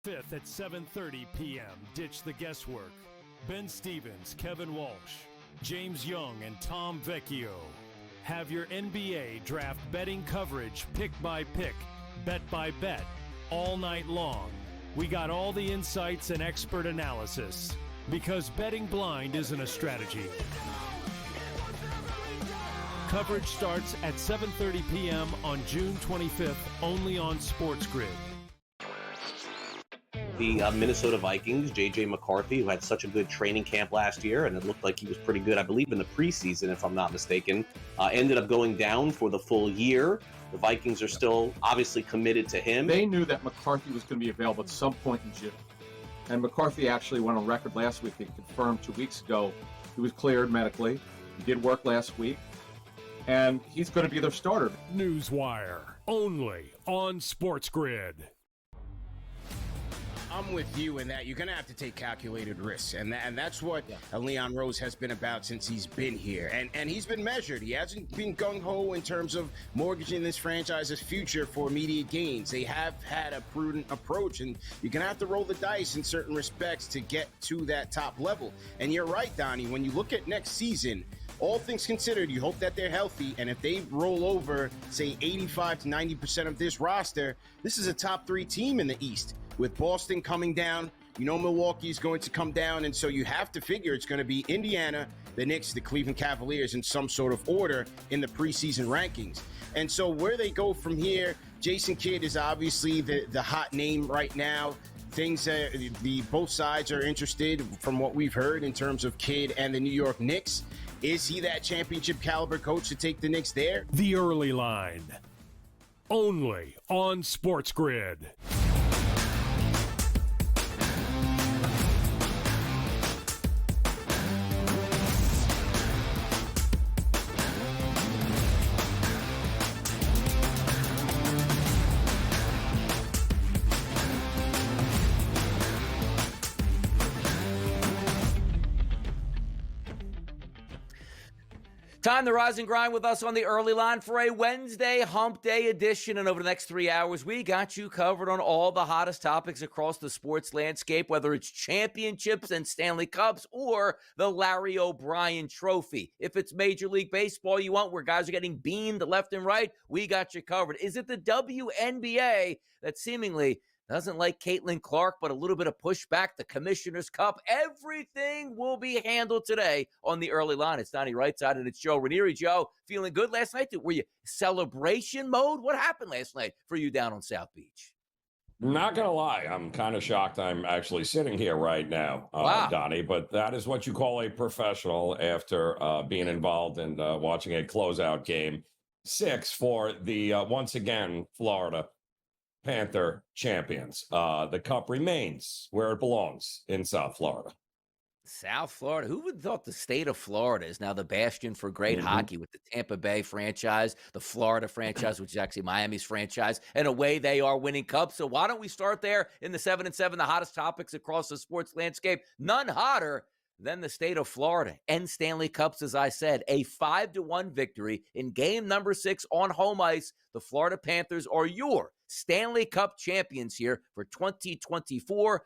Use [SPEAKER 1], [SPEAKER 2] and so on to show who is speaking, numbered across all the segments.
[SPEAKER 1] 25th at 7:30 p.m. Ditch the guesswork. Ben Stevens, Kevin Walsh, James Young, and Tom Vecchio have your NBA draft betting coverage pick by pick, bet by bet, all night long. We got all the insights and expert analysis because betting blind isn't a strategy. Coverage starts at 7:30 p.m. on June 25th, only on SportsGrid.
[SPEAKER 2] The Minnesota Vikings, J.J. McCarthy, who had such a good training camp last year, and it looked like he was pretty good, I believe, in the preseason, if I'm not mistaken, ended up going down for the full year. The Vikings are still obviously committed to him.
[SPEAKER 3] They knew that McCarthy was going to be available at some point in June. And McCarthy actually went on record last week. They confirmed 2 weeks ago he was cleared medically. He did work last week. And he's going to be their starter.
[SPEAKER 1] Newswire, only on SportsGrid.
[SPEAKER 4] I'm with you in that you're going to have to take calculated risks. And that's what Leon Rose has been about since he's been here. And he's been measured. He hasn't been gung-ho in terms of mortgaging this franchise's future for immediate gains. They have had a prudent approach, and you're going to have to roll the dice in certain respects to get to that top level. And you're right, Donnie, when you look at next season, all things considered, you hope that they're healthy, and if they roll over, say, 85 to 90% of this roster, this is a top 3 team in the East. With Boston coming down, you know Milwaukee's going to come down, and so you have to figure it's going to be Indiana, the Knicks, the Cleveland Cavaliers in some sort of order in the preseason rankings. And so where they go from here, Jason Kidd is obviously the hot name right now. Both sides are interested from what we've heard in terms of Kidd and the New York Knicks. Is he that championship caliber coach to take the Knicks there?
[SPEAKER 1] The Early Line, only on SportsGrid.
[SPEAKER 5] Time to rise and grind with us on the Early Line for a Wednesday hump day edition. And over the next 3 hours, we got you covered on all the hottest topics across the sports landscape, whether it's championships and Stanley Cups or the Larry O'Brien Trophy. If it's Major League Baseball you want, where guys are getting beamed left and right, we got you covered. Is it the WNBA that seemingly doesn't like Caitlin Clark, but a little bit of pushback, the Commissioner's Cup? Everything will be handled today on the Early Line. It's Donnie Rightside, and it's Joe Ranieri. Joe, feeling good last night? Were you celebration mode? What happened last night for you down on South Beach?
[SPEAKER 6] Not going to lie, I'm kind of shocked I'm actually sitting here right now,
[SPEAKER 5] Wow.
[SPEAKER 6] Donnie, but that is what you call a professional after being involved in watching a closeout game 6 for the, once again, Florida Panther champions. The cup remains where it belongs in South Florida.
[SPEAKER 5] South Florida. Who would have thought the state of Florida is now the bastion for great hockey with the Tampa Bay franchise, the Florida franchise, which is actually Miami's franchise, and away they are winning cups. So why don't we start there in the 7 and 7, the hottest topics across the sports landscape? None hotter than the state of Florida and Stanley Cups, as I said, a 5-1 victory in game number 6 on home ice. The Florida Panthers are your Stanley Cup champions here for 2024-2025.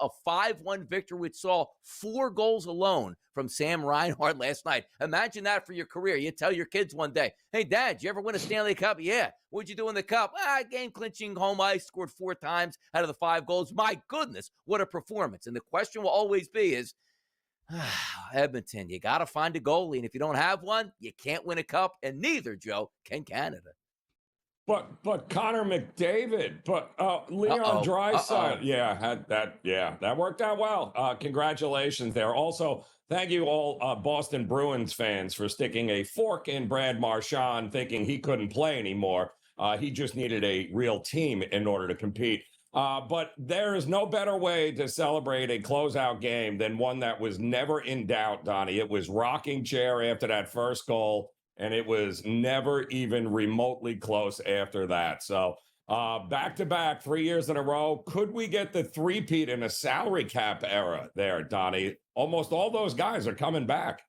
[SPEAKER 5] A 5-1 victory which saw 4 goals alone from Sam Reinhart last night. Imagine that for your career. You tell your kids one day, hey, Dad, did you ever win a Stanley Cup? Yeah. What'd you do in the Cup? Game-clinching home ice, scored 4 times out of the 5 goals. My goodness, what a performance. And the question will always be is, Edmonton, you got to find a goalie. And if you don't have one, you can't win a cup. And neither, Joe, can Canada.
[SPEAKER 6] But Connor McDavid, but Leon Draisaitl, had that. Yeah, that worked out well. Congratulations there. Also, thank you all Boston Bruins fans for sticking a fork in Brad Marchand, thinking he couldn't play anymore. He just needed a real team in order to compete. But there is no better way to celebrate a closeout game than one that was never in doubt, Donnie. It was rocking chair after that first goal, and it was never even remotely close after that. So back-to-back, 3 years in a row. Could we get the three-peat in a salary cap era there, Donnie? Almost all those guys are coming back.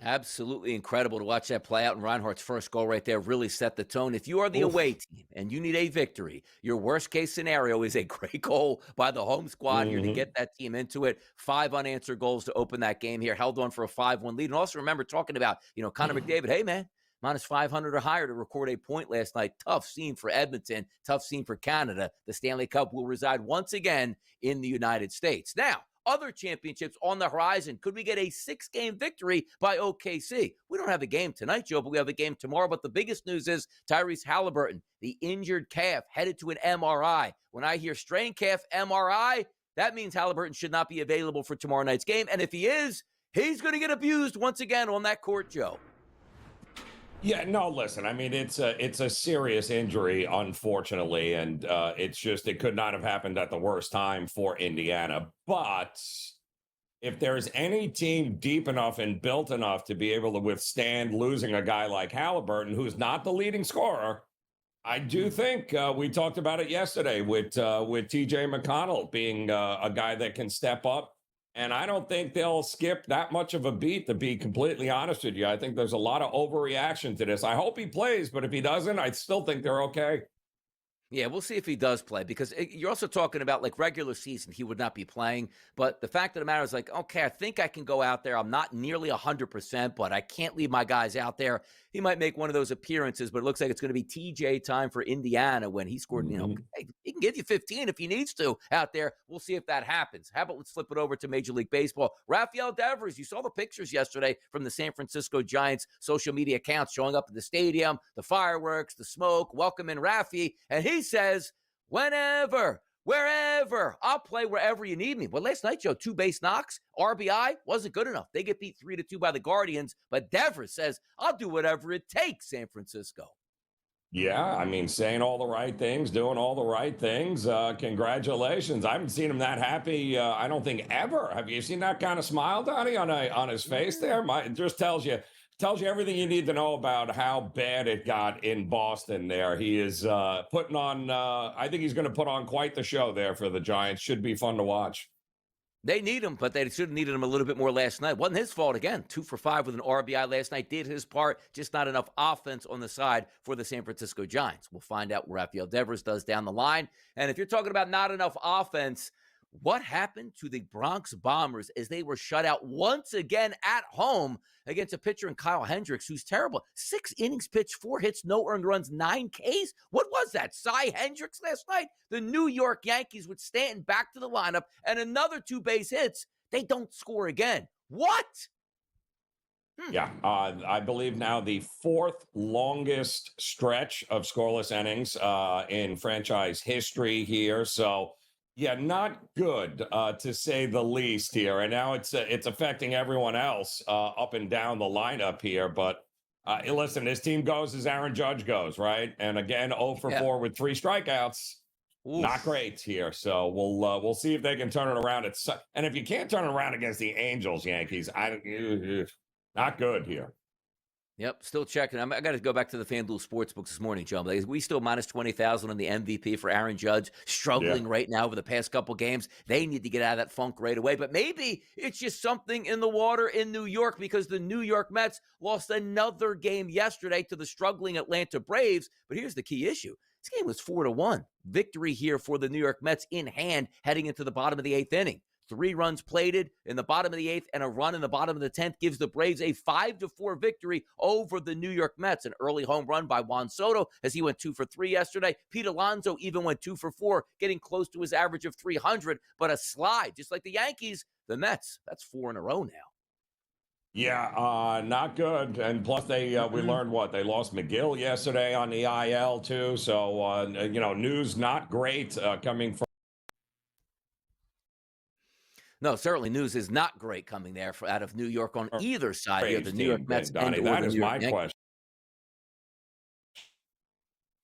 [SPEAKER 5] Absolutely incredible to watch that play out, and Reinhardt's first goal right there really set the tone. If you are the
[SPEAKER 6] Oof.
[SPEAKER 5] away team and you need a victory, your worst case scenario is a great goal by the home squad here to get that team into it. 5 unanswered goals to open that game here, held on for a 5-1 lead. And also remember talking about, Connor McDavid, hey man, minus 500 or higher to record a point last night. Tough scene for Edmonton, tough scene for Canada. The Stanley Cup will reside once again in the United States. Now, other championships on the horizon. Could we get a 6-game victory by OKC? We don't have a game tonight, Joe, but we have a game tomorrow. But the biggest news is Tyrese Halliburton, the injured calf, headed to an MRI. When I hear strained calf MRI, that means Halliburton should not be available for tomorrow night's game. And if he is, he's going to get abused once again on that court, Joe.
[SPEAKER 6] Yeah, no, listen, I mean, it's a serious injury, unfortunately, and it could not have happened at the worst time for Indiana. But if there's any team deep enough and built enough to be able to withstand losing a guy like Halliburton, who's not the leading scorer, I do think we talked about it yesterday with TJ McConnell being a guy that can step up. And I don't think they'll skip that much of a beat, to be completely honest with you. I think there's a lot of overreaction to this. I hope he plays, but if he doesn't, I still think they're okay.
[SPEAKER 5] Yeah, we'll see if he does play, because you're also talking about like regular season, he would not be playing. But the fact of the matter is, like, okay, I think I can go out there. I'm not nearly 100%, but I can't leave my guys out there. He might make one of those appearances, but it looks like it's going to be TJ time for Indiana when he scored, he can give you 15 if he needs to out there. We'll see if that happens. How about let's flip it over to Major League Baseball. Rafael Devers, you saw the pictures yesterday from the San Francisco Giants social media accounts showing up at the stadium, the fireworks, the smoke, welcoming Rafi, and he says, whenever, wherever, I'll play wherever you need me. Well, last night, Joe, 2 base knocks, RBI, wasn't good enough. They get beat 3-2 by the Guardians, but Devers says, I'll do whatever it takes, San Francisco.
[SPEAKER 6] Yeah, I mean, saying all the right things, doing all the right things. Congratulations. I haven't seen him that happy, I don't think, ever. Have you seen that kind of smile, Donnie, on his face there? It just tells you everything you need to know about how bad it got in Boston there. He is putting on, I think he's going to put on quite the show there for the Giants. Should be fun to watch.
[SPEAKER 5] They need him, but they should have needed him a little bit more last night. Wasn't his fault again. 2 for 5 with an RBI last night. Did his part, just not enough offense on the side for the San Francisco Giants. We'll find out what Rafael Devers does down the line. And if you're talking about not enough offense, what happened to the Bronx Bombers as they were shut out once again at home against a pitcher in Kyle Hendricks, who's terrible? 6 innings pitched, 4 hits, no earned runs, 9 Ks. What was that? Cy Hendricks last night? The New York Yankees with Stanton back to the lineup and another 2 base hits. They don't score again. What?
[SPEAKER 6] Yeah, I believe now the 4th longest stretch of scoreless innings in franchise history here. So, yeah, not good to say the least here. And now it's affecting everyone else up and down the lineup here. But listen, this team goes as Aaron Judge goes, right? And again, 0 for 4 with 3 strikeouts. Oof. Not great here. So we'll see if they can turn it around. And if you can't turn it around against the Angels, Yankees, not good here.
[SPEAKER 5] Yep, still checking. I got to go back to the FanDuel Sportsbook this morning, Joe. We still minus 20,000 on the MVP for Aaron Judge, struggling right now over the past couple games. They need to get out of that funk right away. But maybe it's just something in the water in New York, because the New York Mets lost another game yesterday to the struggling Atlanta Braves. But here's the key issue. This game was 4-1. Victory here for the New York Mets in hand heading into the bottom of the 8th inning. 3 runs plated in the bottom of the 8th and a run in the bottom of the 10th gives the Braves a 5-4 victory over the New York Mets. An early home run by Juan Soto as he went 2 for 3 yesterday. Pete Alonso even went 2 for 4, getting close to his average of 300, but a slide, just like the Yankees. The Mets, that's 4 in a row now.
[SPEAKER 6] Yeah, not good. And plus, we learned what? They lost McGill yesterday on the IL, too. So, news not great coming from.
[SPEAKER 5] No, certainly news is not great coming there out of New York on either side here, the New York Mets
[SPEAKER 6] Donnie,
[SPEAKER 5] and
[SPEAKER 6] that
[SPEAKER 5] the
[SPEAKER 6] is
[SPEAKER 5] New York
[SPEAKER 6] my
[SPEAKER 5] Yankees.
[SPEAKER 6] question.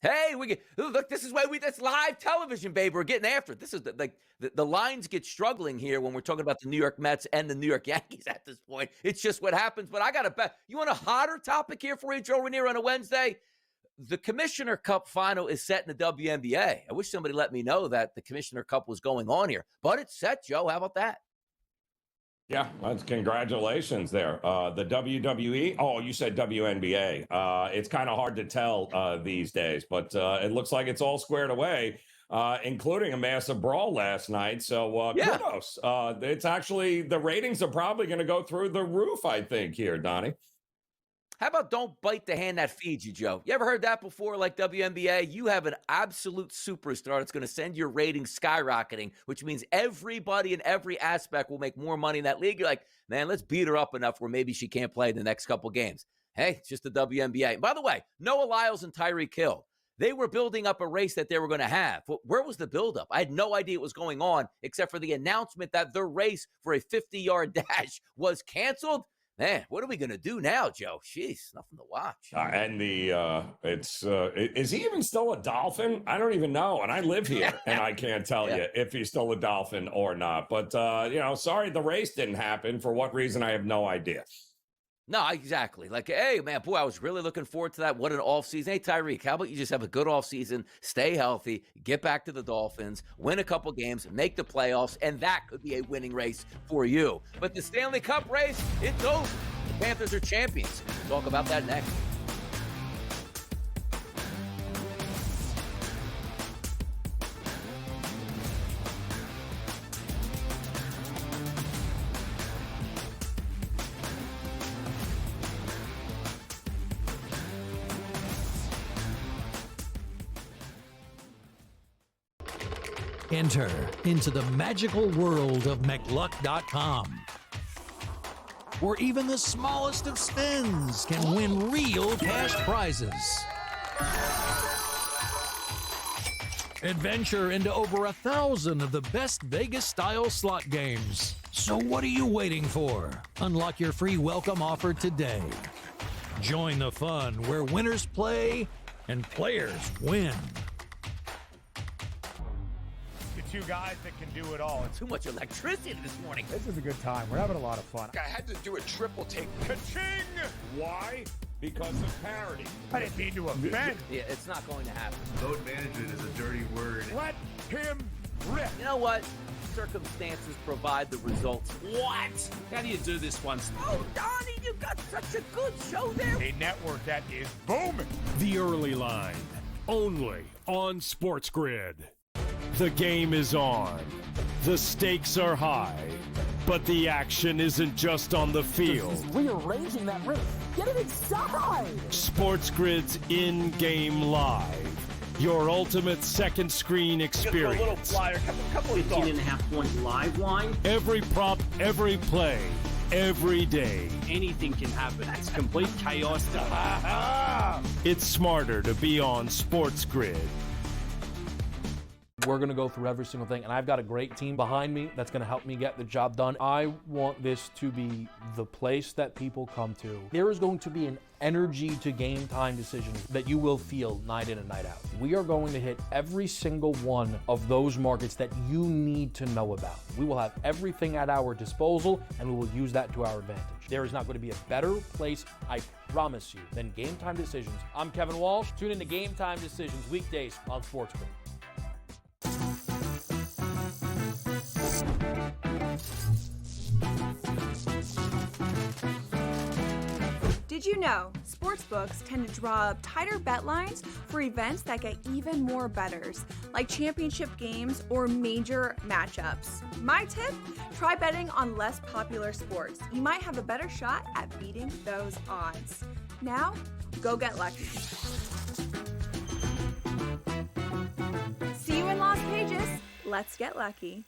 [SPEAKER 5] Hey, look, this is why that's live television, babe. We're getting after it. This is the lines get struggling here when we're talking about the New York Mets and the New York Yankees at this point. It's just what happens. But I got to bet. You want a hotter topic here for you, Joe Ranieri, on a Wednesday? The Commissioner Cup Final is set in the WNBA. I wish somebody let me know that the Commissioner Cup was going on here. But it's set, Joe. How about that?
[SPEAKER 6] Yeah, well, congratulations there. The WWE, oh, you said WNBA. It's kind of hard to tell these days, but it looks like it's all squared away, including a massive brawl last night. So
[SPEAKER 5] Yeah.
[SPEAKER 6] kudos. It's actually, the ratings are probably going to go through the roof, I think, here, Donnie.
[SPEAKER 5] How about don't bite the hand that feeds you, Joe? You ever heard that before, like WNBA? You have an absolute superstar that's going to send your ratings skyrocketing, which means everybody in every aspect will make more money in that league. You're like, man, let's beat her up enough where maybe she can't play the next couple games. Hey, it's just the WNBA. By the way, Noah Lyles and Tyreek Hill, they were building up a race that they were going to have. But where was the buildup? I had no idea what was going on except for the announcement that the race for a 50-yard dash was canceled. Man, what are we going to do now, Joe? Jeez, nothing to watch.
[SPEAKER 6] And is he even still a Dolphin? I don't even know. And I live here and I can't tell you if he's still a Dolphin or not. But, sorry, the race didn't happen. For what reason? I have no idea.
[SPEAKER 5] No, exactly. Like, hey, man, boy, I was really looking forward to that. What an offseason. Hey, Tyreek, how about you just have a good offseason, stay healthy, get back to the Dolphins, win a couple games, make the playoffs, and that could be a winning race for you. But the Stanley Cup race, it's over. The Panthers are champions. We'll talk about that next.
[SPEAKER 7] Enter into the magical world of McLuck.com, where even the smallest of spins can win real cash prizes. Adventure into over 1,000 of the best Vegas-style slot games. So what are you waiting for? Unlock your free welcome offer today. Join the fun where winners play and players win.
[SPEAKER 8] Two guys that can do it all.
[SPEAKER 5] Too much electricity this morning.
[SPEAKER 8] This is a good time. We're having a lot of fun.
[SPEAKER 4] I had to do a triple take.
[SPEAKER 8] Ka-ching!
[SPEAKER 6] Why? Because of parity.
[SPEAKER 8] I didn't mean to offend.
[SPEAKER 5] Yeah, it's not going to happen.
[SPEAKER 9] Load management is a dirty word.
[SPEAKER 8] Let him rip.
[SPEAKER 5] You know what? Circumstances provide the results. What?
[SPEAKER 10] How do you do this once?
[SPEAKER 5] Oh, Donnie, you got such a good show there.
[SPEAKER 8] A network that is booming.
[SPEAKER 1] The Early Line, only on SportsGrid. The game is on. The stakes are high. But the action isn't just on the field.
[SPEAKER 11] He's rearranging that rim. Get it inside!
[SPEAKER 1] SportsGrid's in-game live. Your ultimate second screen experience.
[SPEAKER 10] A little flyer, couple of
[SPEAKER 11] 18.5-point live line.
[SPEAKER 1] Every prop, every play, every day.
[SPEAKER 10] Anything can happen. It's complete chaos.
[SPEAKER 1] It's smarter to be on SportsGrid.
[SPEAKER 12] We're going to go through every single thing, and I've got a great team behind me that's going to help me get the job done. I want this to be the place that people come to. There is going to be an energy to game time decisions that you will feel night in and night out. We are going to hit every single one of those markets that you need to know about. We will have everything at our disposal, and we will use that to our advantage. There is not going to be a better place, I promise you, than Game Time Decisions. I'm Kevin Walsh. Tune in to Game Time Decisions weekdays on SportsGrid.
[SPEAKER 13] Did you know sportsbooks tend to draw up tighter bet lines for events that get even more bettors, like championship games or major matchups? My tip? Try betting on less popular sports. You might have a better shot at beating those odds. Now, go get lucky. See you in Las Vegas. Let's get lucky.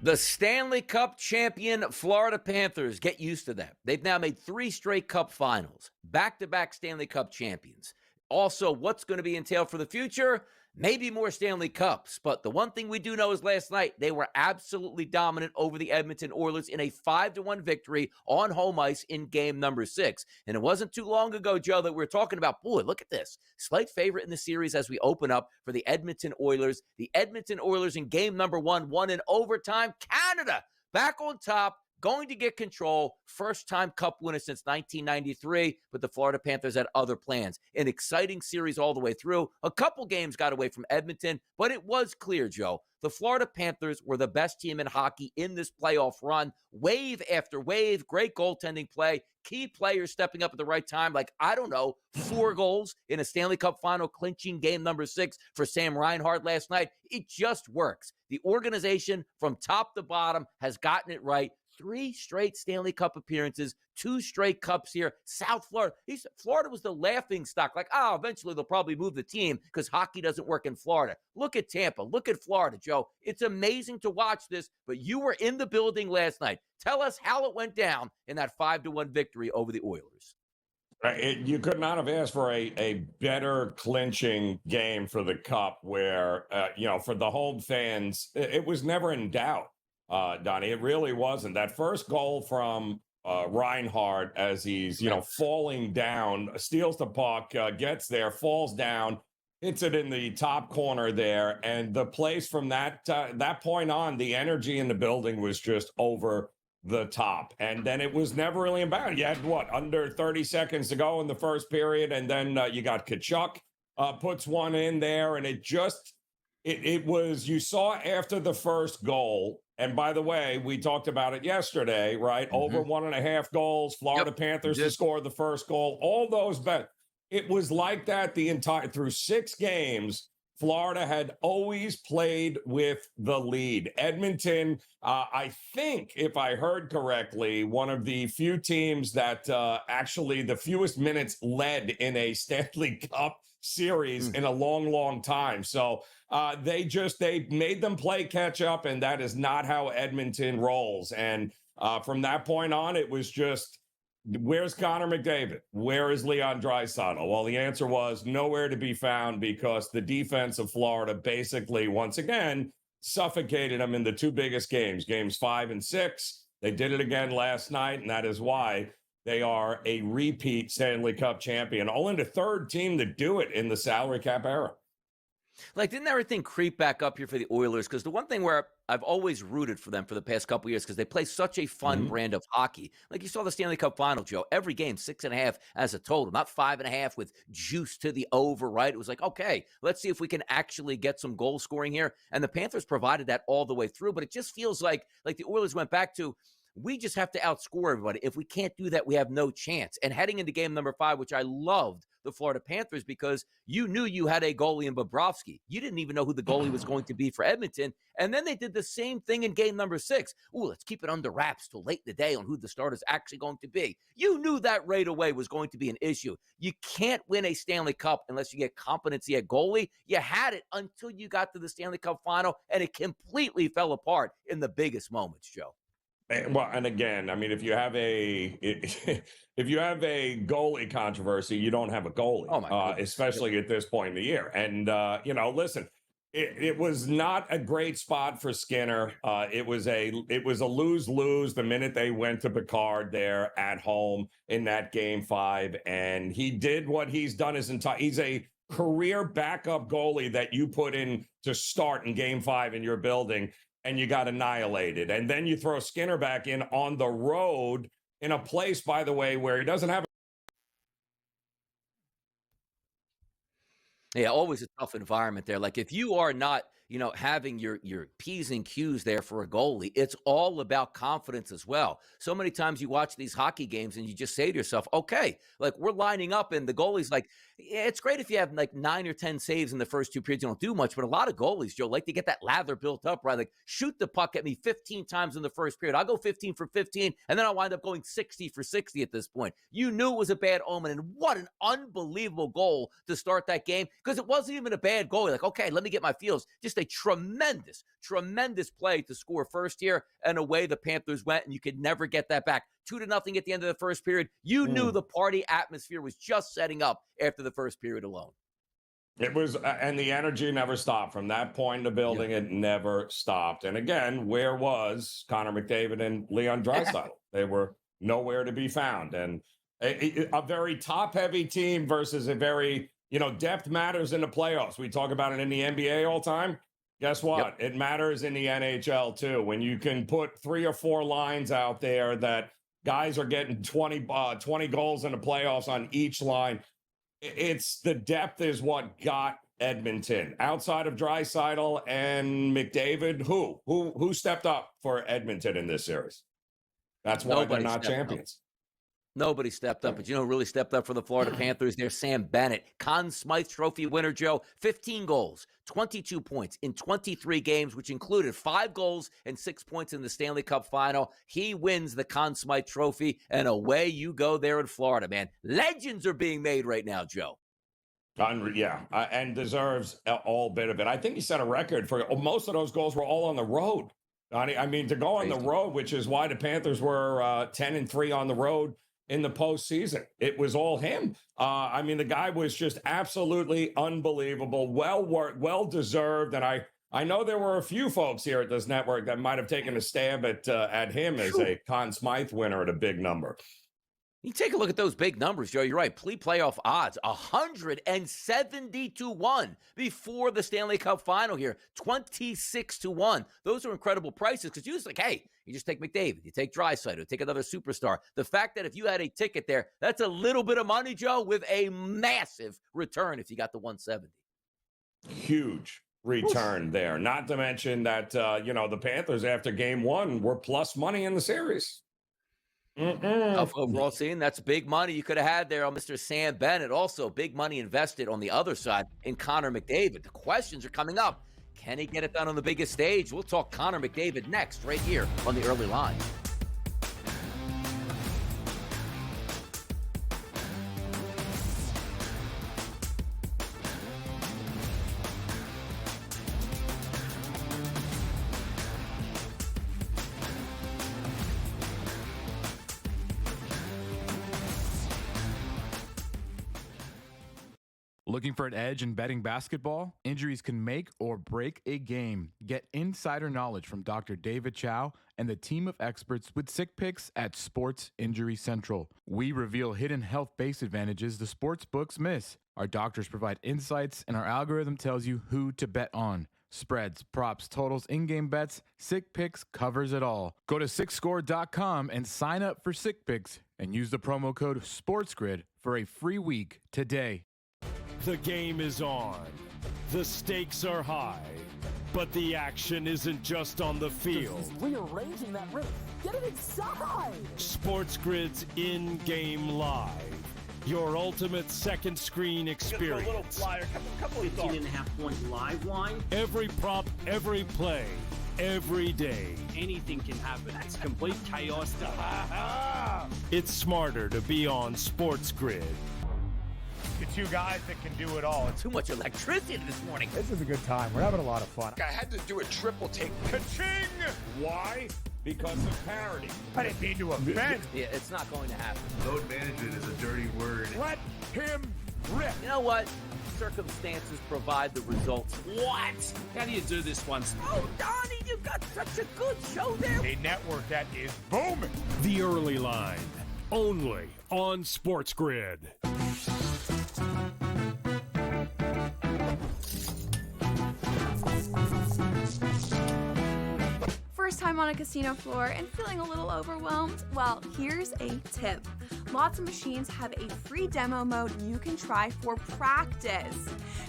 [SPEAKER 5] The Stanley Cup champion Florida Panthers, get used to that. They've now made 3 straight Cup Finals, back-to-back Stanley Cup champions. Also, what's going to be entailed for the future? Maybe more Stanley Cups. But the one thing we do know is last night, they were absolutely dominant over the Edmonton Oilers in a 5-1 victory on home ice in game number 6. And it wasn't too long ago, Joe, that we were talking about, boy, look at this. Slight favorite in the series as we open up for the Edmonton Oilers. The Edmonton Oilers in game number 1 won in overtime. Canada back on top, going to get control. First-time Cup winner since 1993, but the Florida Panthers had other plans. An exciting series all the way through. A couple games got away from Edmonton, but it was clear, Joe, the Florida Panthers were the best team in hockey in this playoff run. Wave after wave, great goaltending play, key players stepping up at the right time, like, I don't know, 4 goals in a Stanley Cup final clinching game number 6 for Sam Reinhart last night. It just works. The organization from top to bottom has gotten it right. 3 straight Stanley Cup appearances, 2 straight cups here. South Florida. Florida was the laughing stock. Like, eventually they'll probably move the team because hockey doesn't work in Florida. Look at Tampa. Look at Florida, Joe. It's amazing to watch this, but you were in the building last night. Tell us how it went down in that 5-1 victory over the Oilers.
[SPEAKER 6] You could not have asked for a better clinching game for the Cup where, for the home fans, it was never in doubt. Donnie, it really wasn't. That first goal from Reinhart as he's, falling down, steals the puck, gets there, falls down, hits it in the top corner there. And the place from that point on, the energy in the building was just over the top. And then it was never really about. You had, under 30 seconds to go in the first period. And then you got Tkachuk puts one in there. And it was, you saw after the first goal. And by the way, we talked about it yesterday, right? Mm-hmm. Over 1.5 goals, Florida Panthers to score the first goal, all those bet. It was like that through 6 games. Florida had always played with the lead. Edmonton, I think, if I heard correctly, one of the few teams that actually the fewest minutes led in a Stanley Cup series in a long, long time. So they made them play catch up, and that is not how Edmonton rolls. And from that point on, it was just, where's Connor McDavid? Where is Leon Draisaitl? Well, the answer was nowhere to be found because the defense of Florida basically, once again, suffocated them in the 2 biggest games, games 5 and 6. They did it again last night, and that is why they are a repeat Stanley Cup champion, only the 3rd team to do it in the salary cap era.
[SPEAKER 5] Like, didn't everything creep back up here for the Oilers? Because the one thing where I've always rooted for them for the past couple years, because they play such a fun brand of hockey. Like, you saw the Stanley Cup Final, Joe. Every game, 6.5 as a total, not 5.5 with juice to the over, right? It was like, okay, let's see if we can actually get some goal scoring here. And the Panthers provided that all the way through. But it just feels like the Oilers went back to, we just have to outscore everybody. If we can't do that, we have no chance. And heading into game number 5, which I loved the Florida Panthers because you knew you had a goalie in Bobrovsky. You didn't even know who the goalie was going to be for Edmonton. And then they did the same thing in game number 6. Let's keep it under wraps till late in the day on who the starter's actually going to be. You knew that right away was going to be an issue. You can't win a Stanley Cup unless you get competency at goalie. You had it until you got to the Stanley Cup Final, and it completely fell apart in the biggest moments, Joe.
[SPEAKER 6] Well, and again, I mean, if you have a goalie controversy, you don't have a goalie, especially at this point in the year. And listen, it was not a great spot for Skinner. It was a lose-lose the minute they went to Picard there at home in that game 5, and he did what he's done his entire. He's a career backup goalie that you put in to start in game 5 in your building, and you got annihilated. And then you throw Skinner back in on the road in a place, by the way, where he doesn't have.
[SPEAKER 5] Yeah, always a tough environment there. Like, if you are not, having your P's and Q's there for a goalie, it's all about confidence as well. So many times you watch these hockey games and you just say to yourself, okay, like, we're lining up and the goalie's like, yeah, it's great if you have like 9 or 10 saves in the first 2 periods, you don't do much, but a lot of goalies, Joe, like to get that lather built up, right? Like, shoot the puck at me 15 times in the first period. I'll go 15 for 15, and then I'll wind up going 60 for 60 at this point. You knew it was a bad omen, and what an unbelievable goal to start that game, because it wasn't even a bad goal. You're like, okay, let me get my feels. Just just a tremendous play to score first here, and away the Panthers went, and you could never get that back. 2-0 at the end of the first period. You knew the party atmosphere was just setting up after the first period alone.
[SPEAKER 6] It was, and the energy never stopped. From that point in the building, it never stopped. And again, where was Connor McDavid and Leon Draisaitl? They were nowhere to be found. And a very top-heavy team versus a very, depth matters in the playoffs. We talk about it in the NBA all the time. Guess what? It matters in the NHL too. When you can put 3 or 4 lines out there that guys are getting 20 goals in the playoffs on each line. It's the depth is what got Edmonton. Outside of Draisaitl and McDavid, who stepped up for Edmonton in this series? That's why they're not champions.
[SPEAKER 5] Nobody stepped up, but who really stepped up for the Florida Panthers? There's Sam Bennett, Conn Smythe Trophy winner, Joe. 15 goals, 22 points in 23 games, which included 5 goals and 6 points in the Stanley Cup Final. He wins the Conn Smythe Trophy, and away you go there in Florida, man. Legends are being made right now, Joe.
[SPEAKER 6] And deserves all bit of it. I think he set a record for most of those goals were all on the road. I mean, to go on the road, which is why the Panthers were 10-3 on the road in the postseason. It was all him. The guy was just absolutely unbelievable, well deserved. And I know there were a few folks here at this network that might have taken a stab at him as a Conn Smythe winner at a big number.
[SPEAKER 5] You take a look at those big numbers, Joe. You're right. Playoff odds, 170-1 before the Stanley Cup Final here, 26-1. Those are incredible prices because you just take McDavid, you take Draisaitl, you take another superstar. The fact that if you had a ticket there, that's a little bit of money, Joe, with a massive return if you got the 170.
[SPEAKER 6] Huge return there. Not to mention that, the Panthers after game 1 were plus money in the series.
[SPEAKER 5] Overall scene, that's big money you could have had there on Mr. Sam Bennett. Also, big money invested on the other side in Connor McDavid. The questions are coming up. Can he get it done on the biggest stage? We'll talk Connor McDavid next, right here on the early line.
[SPEAKER 14] Looking for an edge in betting basketball? Injuries can make or break a game. Get insider knowledge from Dr. David Chow and the team of experts with Sick Picks at Sports Injury Central. We reveal hidden health-based advantages the sports books miss. Our doctors provide insights, and our algorithm tells you who to bet on. Spreads, props, totals, in-game bets, Sick Picks covers it all. Go to SickScore.com and sign up for Sick Picks and use the promo code SportsGrid for a free week today.
[SPEAKER 1] The game is on. The stakes are high. But the action isn't just on the field.
[SPEAKER 11] He's rearranging that roof. Get it inside!
[SPEAKER 1] SportsGrid's in-game live. Your ultimate second screen experience.
[SPEAKER 10] A little flyer, couple of
[SPEAKER 11] 15.5-point live line.
[SPEAKER 1] Every prop, every play, every day.
[SPEAKER 10] Anything can happen. That's complete chaos.
[SPEAKER 1] It's smarter to be on SportsGrid.
[SPEAKER 8] The 2 guys that can do it all.
[SPEAKER 5] Too much electricity this morning.
[SPEAKER 15] This is a good time. We're having a lot of fun.
[SPEAKER 8] I had to do a triple take. Ka-ching!
[SPEAKER 6] Why? Because of parity.
[SPEAKER 8] I didn't mean to offend.
[SPEAKER 5] Yeah, it's not going to happen.
[SPEAKER 9] Load management is a dirty word.
[SPEAKER 8] Let him rip.
[SPEAKER 5] You know what? Circumstances provide the results. What?
[SPEAKER 10] How do you do this once?
[SPEAKER 5] Oh, Donnie, you got such a good show there.
[SPEAKER 8] A network that is booming.
[SPEAKER 1] The early line, only on SportsGrid.
[SPEAKER 13] First time on a casino floor and feeling a little overwhelmed? Well, here's a tip. Lots of machines have a free demo mode you can try for practice.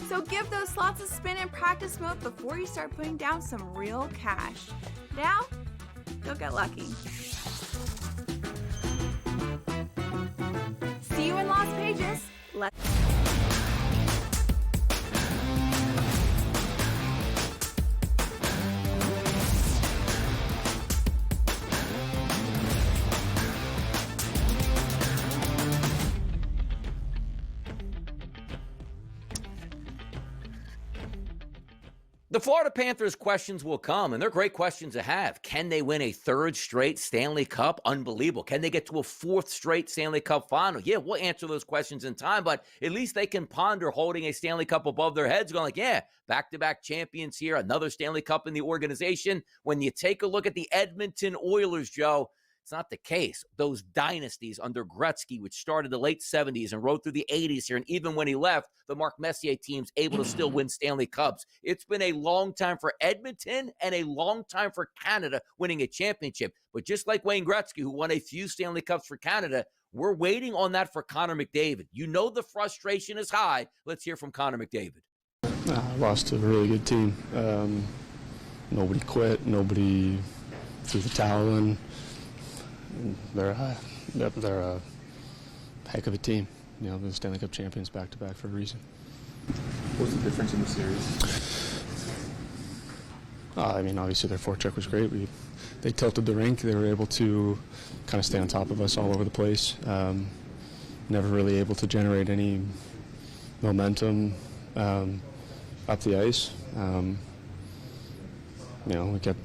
[SPEAKER 13] So give those slots a spin in practice mode before you start putting down some real cash. Now, go get lucky. See you in Las Vegas.
[SPEAKER 5] The Florida Panthers questions will come, and they're great questions to have. Can they win a third straight Stanley Cup? Unbelievable. Can they get to a fourth straight Stanley Cup final? Yeah, we'll answer those questions in time, but at least they can ponder holding a Stanley Cup above their heads, going like, yeah, back-to-back champions here, another Stanley Cup in the organization. When you take a look at the Edmonton Oilers, Joe, it's not the case. Those dynasties under Gretzky, which started the late 70s and rode through the 80s here, and even when he left, the Mark Messier team's able to still win Stanley Cups. It's been a long time for Edmonton and a long time for Canada winning a championship. But just like Wayne Gretzky, who won a few Stanley Cups for Canada, we're waiting on that for Connor McDavid. You know the frustration is high. Let's hear from Connor McDavid.
[SPEAKER 16] I lost to a really good team. Nobody quit. Nobody threw the towel in. They're a heck of a team. You know, the Stanley Cup champions back-to-back for a reason.
[SPEAKER 17] What's the difference in the series?
[SPEAKER 16] I mean, obviously their forecheck was great. They tilted the rink. They were able to kind of stay on top of us all over the place. Never really able to generate any momentum up the ice. You know, we kept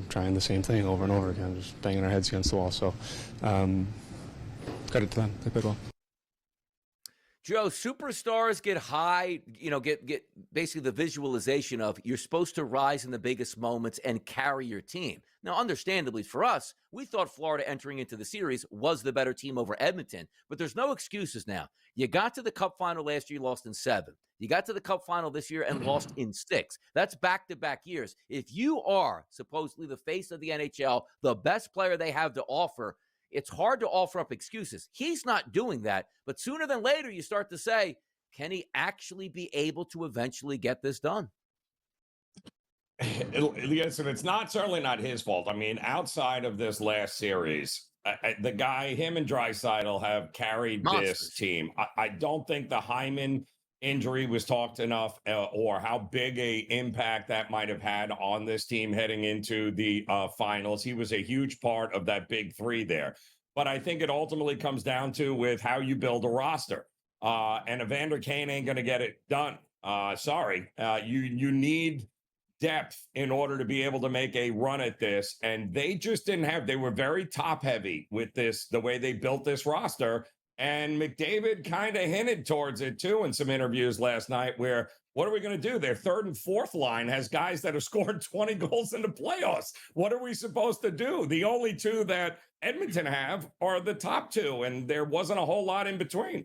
[SPEAKER 16] trying the same thing over and over again, just banging our heads against the wall. So, credit to them. They played well.
[SPEAKER 5] Joe, superstars get high, get basically the visualization of you're supposed to rise in the biggest moments and carry your team. Now, understandably for us, we thought Florida entering into the series was the better team over Edmonton, but there's no excuses now. You got to the Cup final last year, you lost in 7. You got to the Cup final this year and lost in 6. That's back-to-back years. If you are supposedly the face of the NHL, the best player they have to offer, it's hard to offer up excuses. He's not doing that, but sooner than later, you start to say, can he actually be able to eventually get this done?
[SPEAKER 6] Listen, it's certainly not his fault. I mean, outside of this last series, the guy, him and Draisaitl have carried this team. I don't think the Hyman injury was talked enough or how big a impact that might have had on this team heading into the finals. He was a huge part of that big three there. But I think it ultimately comes down to with how you build a roster. And Evander Kane ain't going to get it done. Sorry. You need depth in order to be able to make a run at this. And they just didn't they were very top heavy with this, the way they built this roster. And McDavid kind of hinted towards it, too, in some interviews last night where, what are we going to do? Their third and fourth line has guys that have scored 20 goals in the playoffs. What are we supposed to do? The only two that Edmonton have are the top two, and there wasn't a whole lot in between.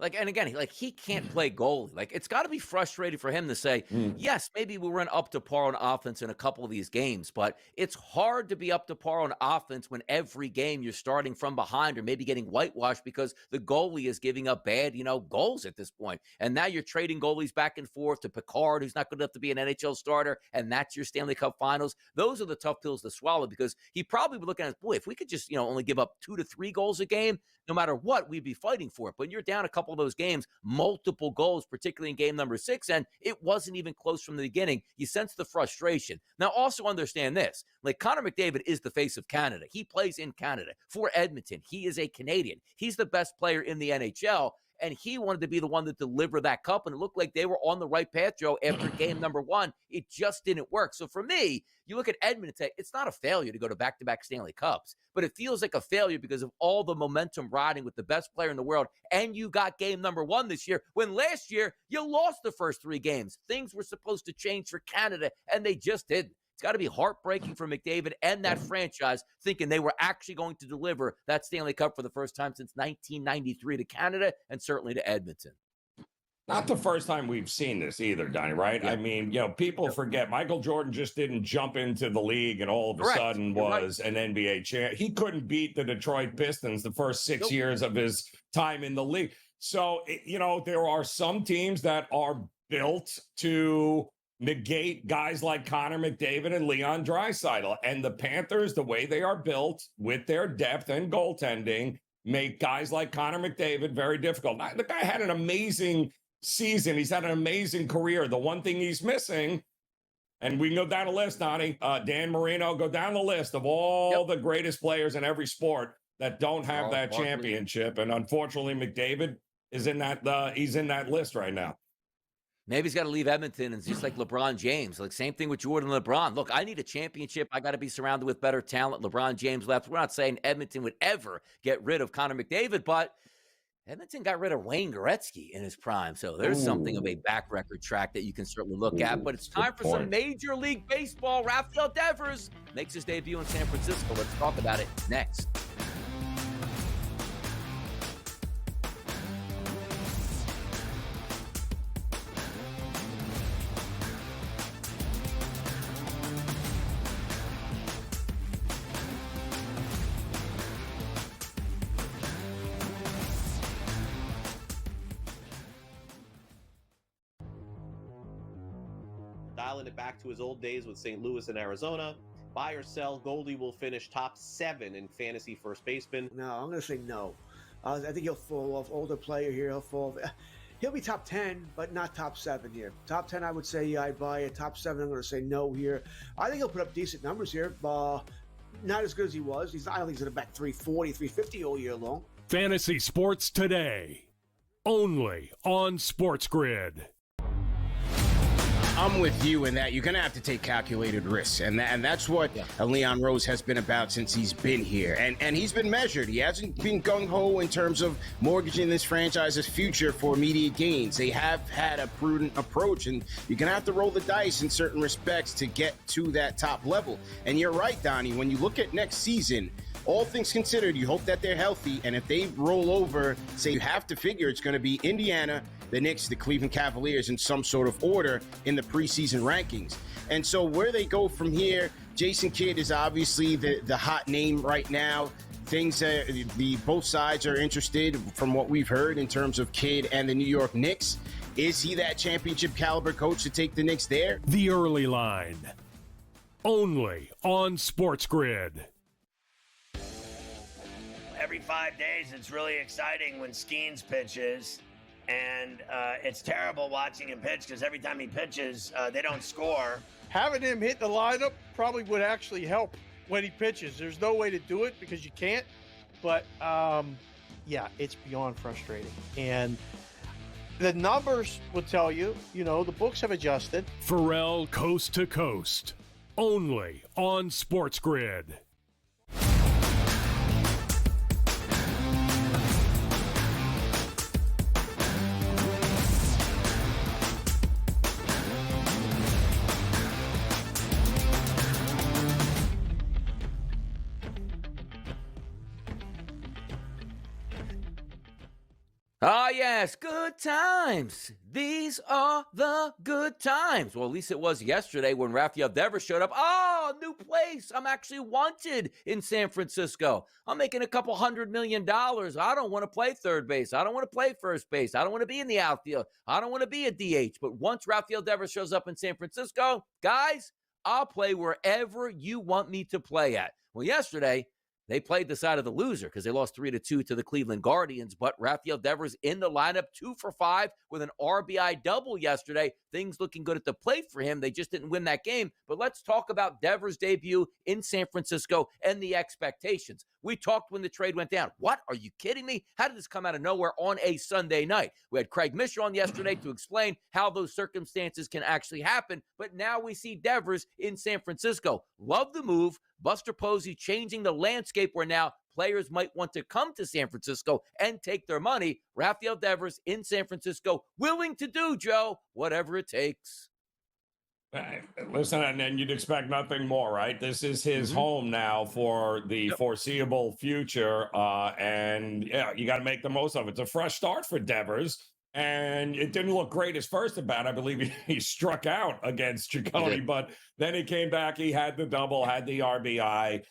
[SPEAKER 5] And again, he can't play goalie. It's got to be frustrating for him to say, yes, maybe we weren't up to par on offense in a couple of these games, but it's hard to be up to par on offense when every game you're starting from behind or maybe getting whitewashed because the goalie is giving up bad, goals at this point. And now you're trading goalies back and forth to Picard, who's not good enough to be an NHL starter, and that's your Stanley Cup Finals. Those are the tough pills to swallow because he probably would look at it, boy, if we could just, only give up 2 to 3 goals a game, no matter what, we'd be fighting for it. But you're down a couple of those games, multiple goals, particularly in game number 6, and it wasn't even close from the beginning. You sense the frustration. Now, also understand this. Connor McDavid is the face of Canada. He plays in Canada for Edmonton. He is a Canadian. He's the best player in the NHL, and he wanted to be the one that delivered that cup, and it looked like they were on the right path, Joe, after game number 1. It just didn't work. So for me, you look at Edmonton and say, it's not a failure to go to back-to-back Stanley Cups, but it feels like a failure because of all the momentum riding with the best player in the world, and you got game number 1 this year, when last year you lost the first 3 games. Things were supposed to change for Canada, and they just didn't. It's got to be heartbreaking for McDavid and that franchise thinking they were actually going to deliver that Stanley Cup for the first time since 1993 to Canada and certainly to Edmonton.
[SPEAKER 6] Not the first time we've seen this either, Donnie, right? Yeah. I mean, people forget Michael Jordan just didn't jump into the league and all of a sudden was an NBA champ. He couldn't beat the Detroit Pistons the first 6 years of his time in the league. So, there are some teams that are built to negate guys like Connor McDavid and Leon Draisaitl. And the Panthers, the way they are built with their depth and goaltending, make guys like Connor McDavid very difficult. Now, the guy had an amazing season. He's had an amazing career. The one thing he's missing, and we can go down the list, Donnie, Dan Marino, go down the list of all the greatest players in every sport that don't have that championship. And unfortunately, McDavid is in that, he's in that list right now.
[SPEAKER 5] Maybe he's got to leave Edmonton, and it's just like LeBron James. Like, same thing with Jordan and LeBron. Look, I need a championship. I got to be surrounded with better talent. LeBron James left. We're not saying Edmonton would ever get rid of Connor McDavid, but Edmonton got rid of Wayne Gretzky in his prime. So there's something of a back record track that you can certainly look at. But it's time for some Major League Baseball. Rafael Devers makes his debut in San Francisco. Let's talk about it next.
[SPEAKER 2] Dialing it back to his old days with St. Louis and Arizona. Buy or sell, Goldie will finish top 7 in fantasy first baseman.
[SPEAKER 18] No, I'm going to say no. I think he'll fall off. Older player here, he'll be top 10, but not top 7 here. Top 10, I would say, yeah, I'd buy it. Top 7, I'm going to say no here. I think he'll put up decent numbers here. Not as good as he was. I don't think he's going to bat 340, 350 all year long.
[SPEAKER 1] Fantasy Sports Today, only on SportsGrid.
[SPEAKER 4] I'm with you in that you're going to have to take calculated risks. And that's what Leon Rose has been about since he's been here. And he's been measured. He hasn't been gung-ho in terms of mortgaging this franchise's future for immediate gains. They have had a prudent approach, and you're going to have to roll the dice in certain respects to get to that top level. And you're right, Donnie, when you look at next season, all things considered, you hope that they're healthy. And if they roll over, say you have to figure it's going to be Indiana, the Knicks, the Cleveland Cavaliers in some sort of order in the preseason rankings. And so where they go from here, Jason Kidd is obviously the hot name right now. Both sides are interested from what we've heard in terms of Kidd and the New York Knicks. Is he that championship caliber coach to take the Knicks there?
[SPEAKER 1] The Early Line, only on SportsGrid.
[SPEAKER 19] Every 5 days, it's really exciting when Skeens pitches. And it's terrible watching him pitch because every time he pitches, they don't score.
[SPEAKER 20] Having him hit the lineup probably would actually help when he pitches. There's no way to do it because you can't. But, yeah, it's beyond frustrating. And the numbers will tell you, the books have adjusted.
[SPEAKER 1] Pharrell Coast to Coast, only on SportsGrid.
[SPEAKER 5] Ah, yes, good times. These are the good times. Well, at least it was yesterday when Rafael Devers showed up. Oh, new place. I'm actually wanted in San Francisco. I'm making a couple $100 million. I don't want to play third base. I don't want to play first base. I don't want to be in the outfield. I don't want to be a DH. But once Rafael Devers shows up in San Francisco, guys, I'll play wherever you want me to play at. Well, yesterday, they played the side of the loser because they lost 3-2 to the Cleveland Guardians. But Rafael Devers in the lineup, 2 for 5 with an RBI double yesterday. Things looking good at the plate for him. They just didn't win that game. But let's talk about Devers' debut in San Francisco and the expectations. We talked when the trade went down. What? Are you kidding me? How did this come out of nowhere on a Sunday night? We had Craig Misher on yesterday to explain how those circumstances can actually happen. But now we see Devers in San Francisco. Love the move. Buster Posey changing the landscape where now players might want to come to San Francisco and take their money. Rafael Devers in San Francisco, willing to do, Joe, whatever it takes.
[SPEAKER 6] Listen, and you'd expect nothing more, right? This is his home now for the foreseeable future. And yeah, you got to make the most of it. It's a fresh start for Devers. And it didn't look great his first at bat. I believe he struck out against Ciccone, but then he came back. He had the double, had the RBI.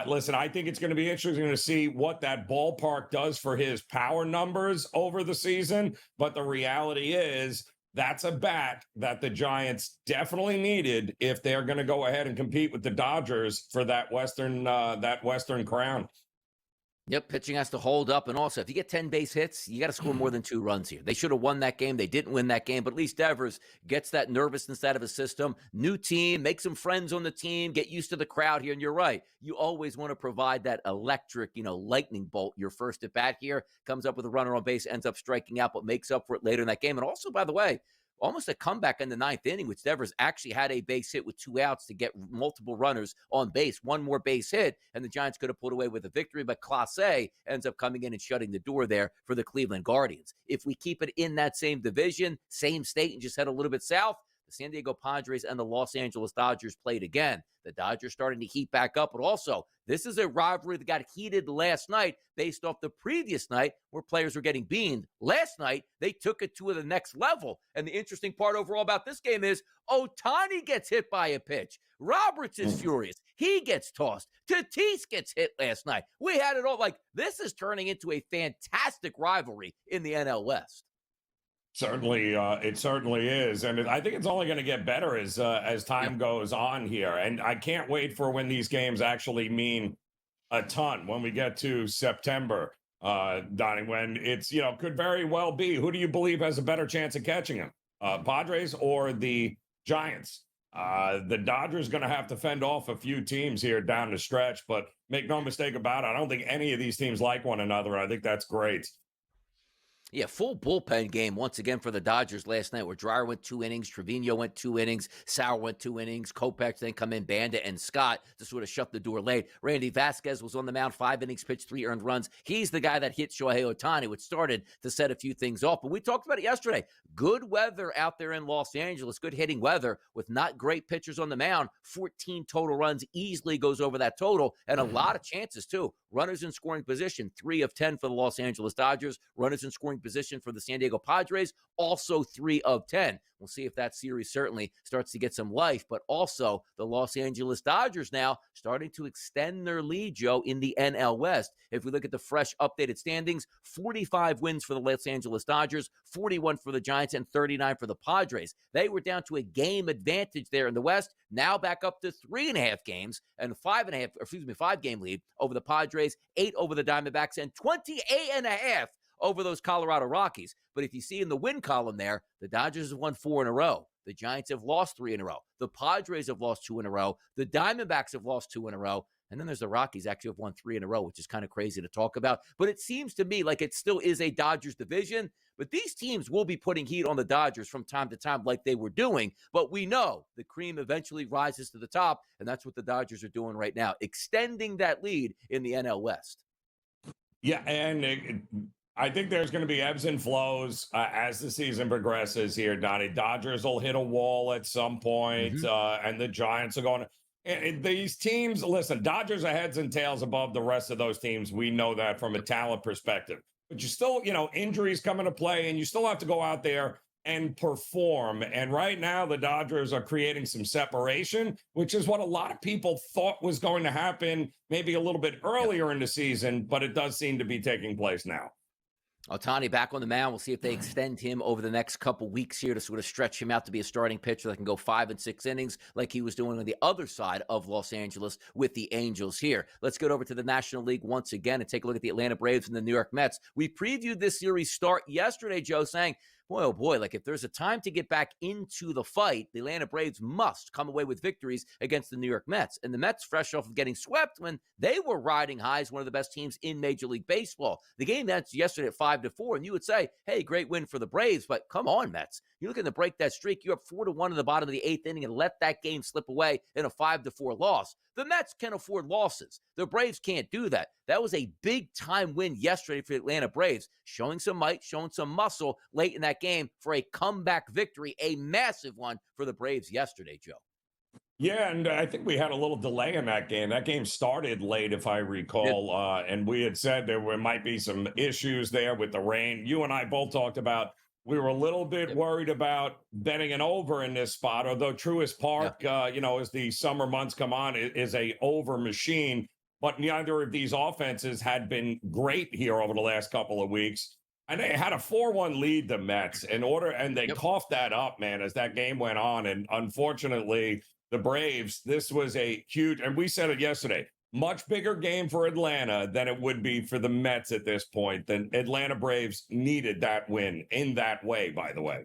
[SPEAKER 6] Listen, I think it's going to be interesting to see what that ballpark does for his power numbers over the season. But the reality is that's a bat that the Giants definitely needed if they're going to go ahead and compete with the Dodgers for that Western crown.
[SPEAKER 5] Yep, pitching has to hold up. And also, if you get 10 base hits, you got to score more than 2 runs here. They should have won that game. They didn't win that game. But at least Devers gets that nervousness out of his system. New team, make some friends on the team, get used to the crowd here. And you're right. You always want to provide that electric, lightning bolt. Your first at bat here comes up with a runner on base, ends up striking out, but makes up for it later in that game. And also, by the way, almost a comeback in the ninth inning, which Devers actually had a base hit with 2 outs to get multiple runners on base. One more base hit, and the Giants could have pulled away with a victory, but Clase ends up coming in and shutting the door there for the Cleveland Guardians. If we keep it in that same division, same state, and just head a little bit south, the San Diego Padres and the Los Angeles Dodgers played again. The Dodgers starting to heat back up, but also this is a rivalry that got heated last night based off the previous night where players were getting beamed. Last night, they took it to the next level. And the interesting part overall about this game is Ohtani gets hit by a pitch. Roberts is furious. He gets tossed. Tatis gets hit last night. We had it all. Like, this is turning into a fantastic rivalry in the NL West.
[SPEAKER 6] Certainly, it certainly is, and I think it's only going to get better as time goes on here. And I can't wait for when these games actually mean a ton when we get to September, Donnie. When it's could very well be. Who do you believe has a better chance of catching him, Padres or the Giants? The Dodgers going to have to fend off a few teams here down the stretch, but make no mistake about it, I don't think any of these teams like one another. I think that's great.
[SPEAKER 5] Yeah, full bullpen game once again for the Dodgers last night, where Dreyer went 2 innings, Trevino went 2 innings, Sauer went 2 innings, Kopech then come in, Bandit and Scott to sort of shut the door late. Randy Vasquez was on the mound, 5 innings pitched, 3 earned runs. He's the guy that hit Shohei Ohtani, which started to set a few things off. But we talked about it yesterday. Good weather out there in Los Angeles, good hitting weather with not great pitchers on the mound. 14 total runs easily goes over that total, and a lot of chances too. Runners in scoring position, 3 of 10 for the Los Angeles Dodgers. Runners in scoring position for the San Diego Padres, also 3 of 10. We'll see if that series certainly starts to get some life, but also the Los Angeles Dodgers now starting to extend their lead, Joe, in the NL West. If we look at the fresh updated standings, 45 wins for the Los Angeles Dodgers, 41 for the Giants, and 39 for the Padres. They were down to a game advantage there in the West, now back up to 3.5 games and 5-game lead over the Padres, 8 over the Diamondbacks, and 28.5 over those Colorado Rockies. But if you see in the win column there, the Dodgers have won 4 in a row. The Giants have lost 3 in a row. The Padres have lost 2 in a row. The Diamondbacks have lost 2 in a row. And then there's the Rockies actually have won 3 in a row, which is kind of crazy to talk about. But it seems to me like it still is a Dodgers division. But these teams will be putting heat on the Dodgers from time to time like they were doing. But we know the cream eventually rises to the top, and that's what the Dodgers are doing right now, extending that lead in the NL West.
[SPEAKER 6] Yeah, and I think there's going to be ebbs and flows as the season progresses here, Donnie. Dodgers will hit a wall at some point, and the Giants are going to. And these teams, listen, Dodgers are heads and tails above the rest of those teams. We know that from a talent perspective. But you still, injuries come into play, and you still have to go out there and perform. And right now, the Dodgers are creating some separation, which is what a lot of people thought was going to happen maybe a little bit earlier in the season, but it does seem to be taking place now.
[SPEAKER 5] Ohtani back on the mound. We'll see if they extend him over the next couple weeks here to sort of stretch him out to be a starting pitcher that can go 5 and 6 innings like he was doing on the other side of Los Angeles with the Angels here. Let's get over to the National League once again and take a look at the Atlanta Braves and the New York Mets. We previewed this series start yesterday, Joe, saying, boy, oh boy, like if there's a time to get back into the fight, the Atlanta Braves must come away with victories against the New York Mets. And the Mets, fresh off of getting swept when they were riding high as one of the best teams in Major League Baseball. The game ends yesterday at 5-4, and you would say, hey, great win for the Braves, but come on, Mets. You're looking to break that streak. You're up 4-1 in the bottom of the 8th inning and let that game slip away in a 5-4 loss. The Mets can afford losses. The Braves can't do that. That was a big-time win yesterday for the Atlanta Braves, showing some might, showing some muscle late in that game for a comeback victory, a massive one for the Braves yesterday, Joe.
[SPEAKER 6] Yeah, and I think we had a little delay in that game. That game started late, if I recall, and we had said there might be some issues there with the rain. You and I both talked about we were a little bit worried about betting an over in this spot, although Truist Park, as the summer months come on, is a over machine. But neither of these offenses had been great here over the last couple of weeks. And they had a 4-1 lead, the Mets, and they coughed that up, man, as that game went on. And unfortunately, the Braves, this was a huge, and we said it yesterday, much bigger game for Atlanta than it would be for the Mets at this point. The Atlanta Braves needed that win in that way, by the way.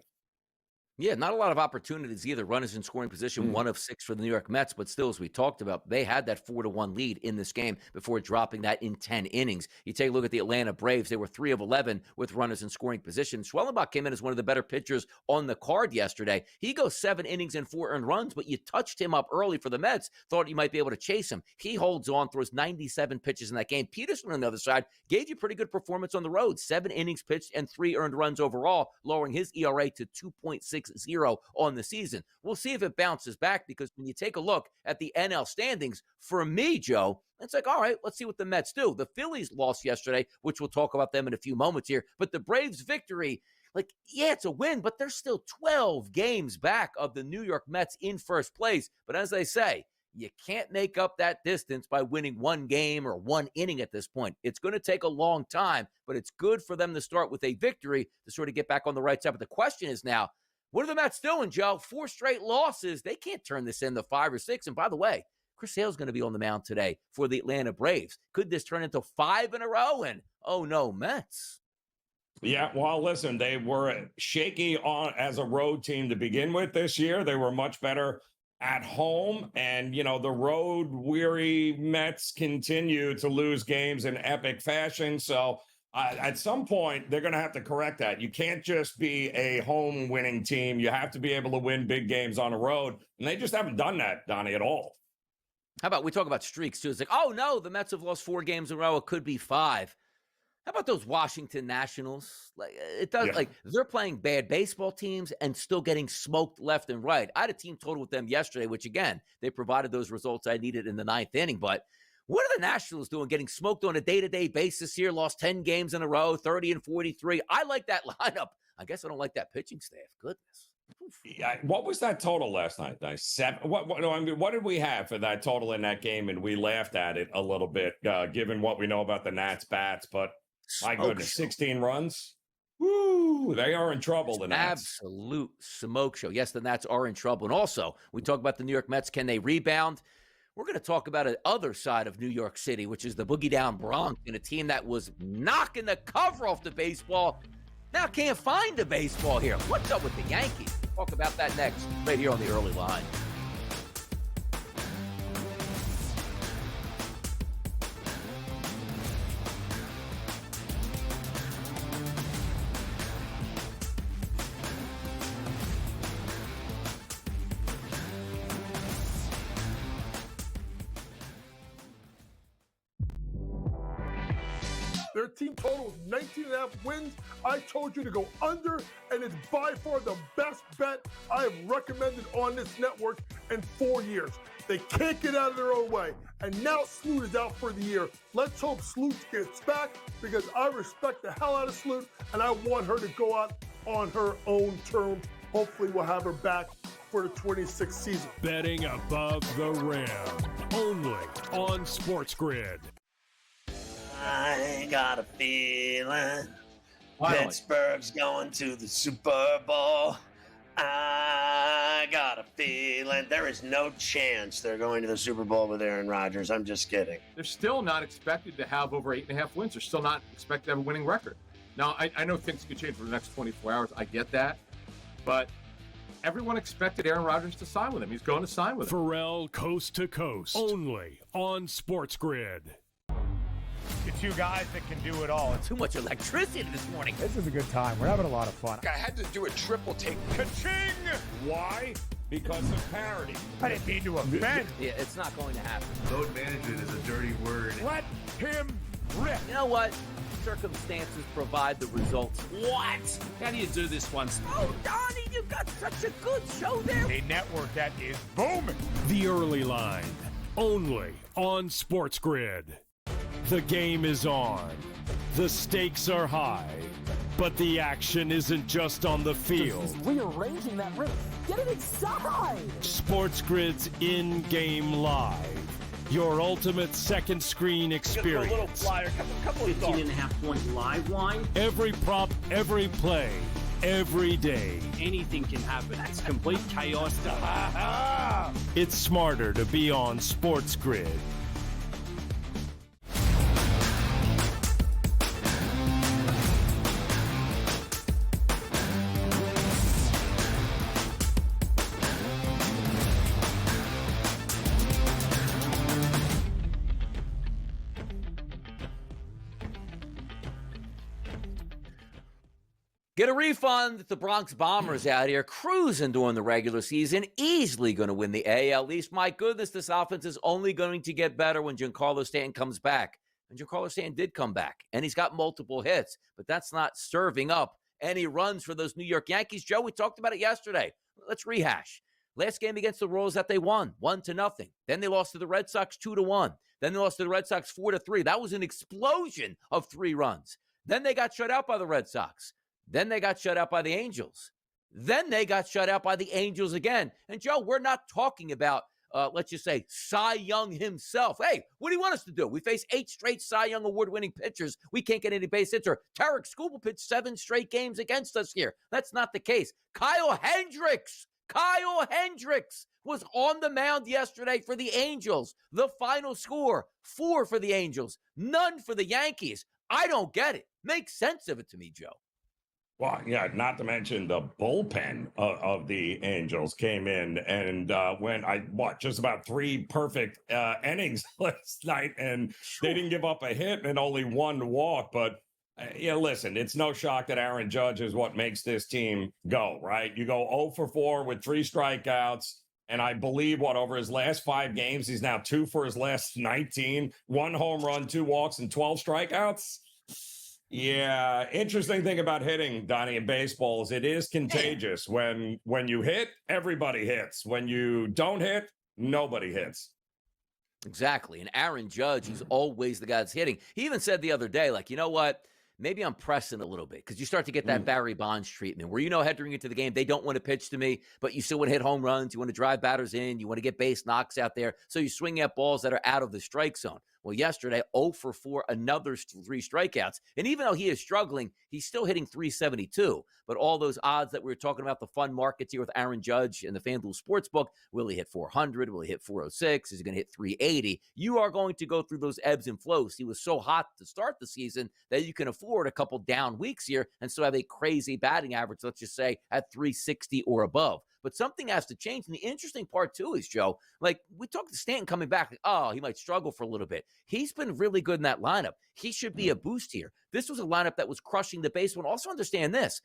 [SPEAKER 5] Yeah, not a lot of opportunities either. Runners in scoring position, 1 of 6 for the New York Mets. But still, as we talked about, they had that 4-1 lead in this game before dropping that in 10 innings. You take a look at the Atlanta Braves. They were 3 of 11 with runners in scoring position. Schwellenbach came in as one of the better pitchers on the card yesterday. He goes 7 innings and 4 earned runs, but you touched him up early for the Mets. Thought you might be able to chase him. He holds on, throws 97 pitches in that game. Peterson on the other side gave you pretty good performance on the road. 7 innings pitched and 3 earned runs overall, lowering his ERA to 2.60 on the season. We'll see if it bounces back, because when you take a look at the NL standings, for me, Joe, it's like, all right, let's see what the Mets do. The Phillies lost yesterday, which we'll talk about them in a few moments here, but the Braves' victory, like, yeah, it's a win, but they're still 12 games back of the New York Mets in first place. But as they say, you can't make up that distance by winning 1 game or 1 inning at this point. It's going to take a long time, but it's good for them to start with a victory to sort of get back on the right side. But the question is now, what are the Mets doing, Joe? 4 straight losses. They can't turn this into 5 or 6. And by the way, Chris Sale's going to be on the mound today for the Atlanta Braves. Could this turn into 5 in a row? And oh no, Mets.
[SPEAKER 6] Yeah, well, listen, they were shaky as a road team to begin with this year. They were much better at home. And, you know, the road-weary Mets continue to lose games in epic fashion. So at some point, they're going to have to correct that. You can't just be a home winning team. You have to be able to win big games on the road. And they just haven't done that, Donnie, at all.
[SPEAKER 5] How about we talk about streaks, too? It's like, oh, no, the Mets have lost 4 games in a row. It could be 5. How about those Washington Nationals? Like, it does, like, they're playing bad baseball teams and still getting smoked left and right. I had a team total with them yesterday, which, again, they provided those results I needed in the 9th inning. But what are the Nationals doing, getting smoked on a day-to-day basis here? Lost 10 games in a row, 30 and 43. I like that lineup. I guess I don't like that pitching staff. Goodness.
[SPEAKER 6] Yeah, what was that total last night? 7. What did we have for that total in that game? And we laughed at it a little bit, given what we know about the Nats bats. But my goodness, 16 runs. Woo! They are in trouble. The Nats.
[SPEAKER 5] Absolute smoke show. Yes, the Nats are in trouble. And also, we talk about the New York Mets. Can they rebound? We're going to talk about the other side of New York City, which is the Boogie Down Bronx, and a team that was knocking the cover off the baseball. Now can't find the baseball here. What's up with the Yankees? We'll talk about that next, right here on the Early Line.
[SPEAKER 21] Their team total is 19.5 wins. I told you to go under, and it's by far the best bet I have recommended on this network in 4 years. They can't get out of their own way. And now Sloot is out for the year. Let's hope Sloot gets back, because I respect the hell out of Sloot, and I want her to go out on her own terms. Hopefully we'll have her back for the 26th season.
[SPEAKER 1] Betting above the rim, only on SportsGrid.
[SPEAKER 19] I got a feeling
[SPEAKER 3] Finally.
[SPEAKER 19] Pittsburgh's going to the Super Bowl. I got a feeling there is no chance they're going to the Super Bowl with Aaron Rodgers. I'm just kidding.
[SPEAKER 3] They're still not expected to have over 8.5 wins. They're still not expected to have a winning record. Now, I know things could change for the next 24 hours. I get that. But everyone expected Aaron Rodgers to sign with him. He's going to sign with him.
[SPEAKER 1] Pharrell Coast to Coast, only on SportsGrid.
[SPEAKER 8] The 2 guys that can do it all.
[SPEAKER 5] Too much electricity this morning.
[SPEAKER 15] This is a good time. We're having a lot of fun.
[SPEAKER 10] I had to do a triple take.
[SPEAKER 1] Ka-ching!
[SPEAKER 6] Why? Because of parity.
[SPEAKER 8] I didn't mean to offend.
[SPEAKER 5] Yeah, it's not going to happen.
[SPEAKER 9] Load management is a dirty word.
[SPEAKER 8] Let him rip.
[SPEAKER 5] You know what? Circumstances provide the results.
[SPEAKER 10] What? How do you do this one?
[SPEAKER 5] Oh, Donnie, you've got such a good show there.
[SPEAKER 8] A network that is booming.
[SPEAKER 1] The Early Line, only on SportsGrid. The game is on. The stakes are high. But the action isn't just on the field.
[SPEAKER 11] He's rearranging that roof. Get it inside!
[SPEAKER 1] SportsGrid's in-game live. Your ultimate second screen experience.
[SPEAKER 10] A little flyer, couple of
[SPEAKER 11] 15.5-point live line.
[SPEAKER 1] Every prop, every play, every day.
[SPEAKER 10] Anything can happen. That's complete chaos.
[SPEAKER 1] It's smarter to be on SportsGrid.
[SPEAKER 5] Get a refund. The Bronx Bombers out here cruising during the regular season, easily going to win the AL East. My goodness, this offense is only going to get better when Giancarlo Stanton comes back. And Giancarlo Stanton did come back, and he's got multiple hits, but that's not serving up any runs for those New York Yankees. Joe, we talked about it yesterday. Let's rehash. Last game against the Royals that they won, 1-0. Then they lost to the Red Sox 2-1. Then they lost to the Red Sox 4-3. That was an explosion of 3 runs. Then they got shut out by the Red Sox. Then they got shut out by the Angels. Then they got shut out by the Angels again. And Joe, we're not talking about, let's just say, Cy Young himself. Hey, what do you want us to do? We face 8 straight Cy Young award-winning pitchers. We can't get any base hits. Or Tarek Skubal pitched 7 straight games against us here. That's not the case. Kyle Hendricks was on the mound yesterday for the Angels. The final score, 4 for the Angels, none for the Yankees. I don't get it. Make sense of it to me, Joe.
[SPEAKER 6] Well, yeah, not to mention the bullpen of the Angels came in and went, just about 3 perfect innings last night, and they didn't give up a hit and only 1 walk. But, listen, it's no shock that Aaron Judge is what makes this team go, right? You go 0 for 4 with 3 strikeouts, and I believe, over his last 5 games, he's now 2 for his last 19, 1 home run, 2 walks, and 12 strikeouts. Yeah, interesting thing about hitting, Donnie, in baseball is it is contagious. When you hit, everybody hits. When you don't hit, nobody hits.
[SPEAKER 5] Exactly. And Aaron Judge, he's always the guy that's hitting. He even said the other day, you know what? Maybe I'm pressing a little bit because you start to get that Barry Bonds treatment where, heading into the game, they don't want to pitch to me, but you still want to hit home runs. You want to drive batters in. You want to get base knocks out there. So you swing at balls that are out of the strike zone. Well, yesterday, 0 for 4, another 3 strikeouts. And even though he is struggling, he's still hitting 372. But all those odds that we were talking about, the fun markets here with Aaron Judge and the FanDuel Sportsbook, will he hit 400? Will he hit 406? Is he going to hit 380? You are going to go through those ebbs and flows. He was so hot to start the season that you can afford a couple down weeks here and still have a crazy batting average, let's just say, at 360 or above. But something has to change. And the interesting part, too, is, Joe, we talked to Stanton coming back. He might struggle for a little bit. He's been really good in that lineup. He should be a boost here. This was a lineup that was crushing the baseball. Also understand this.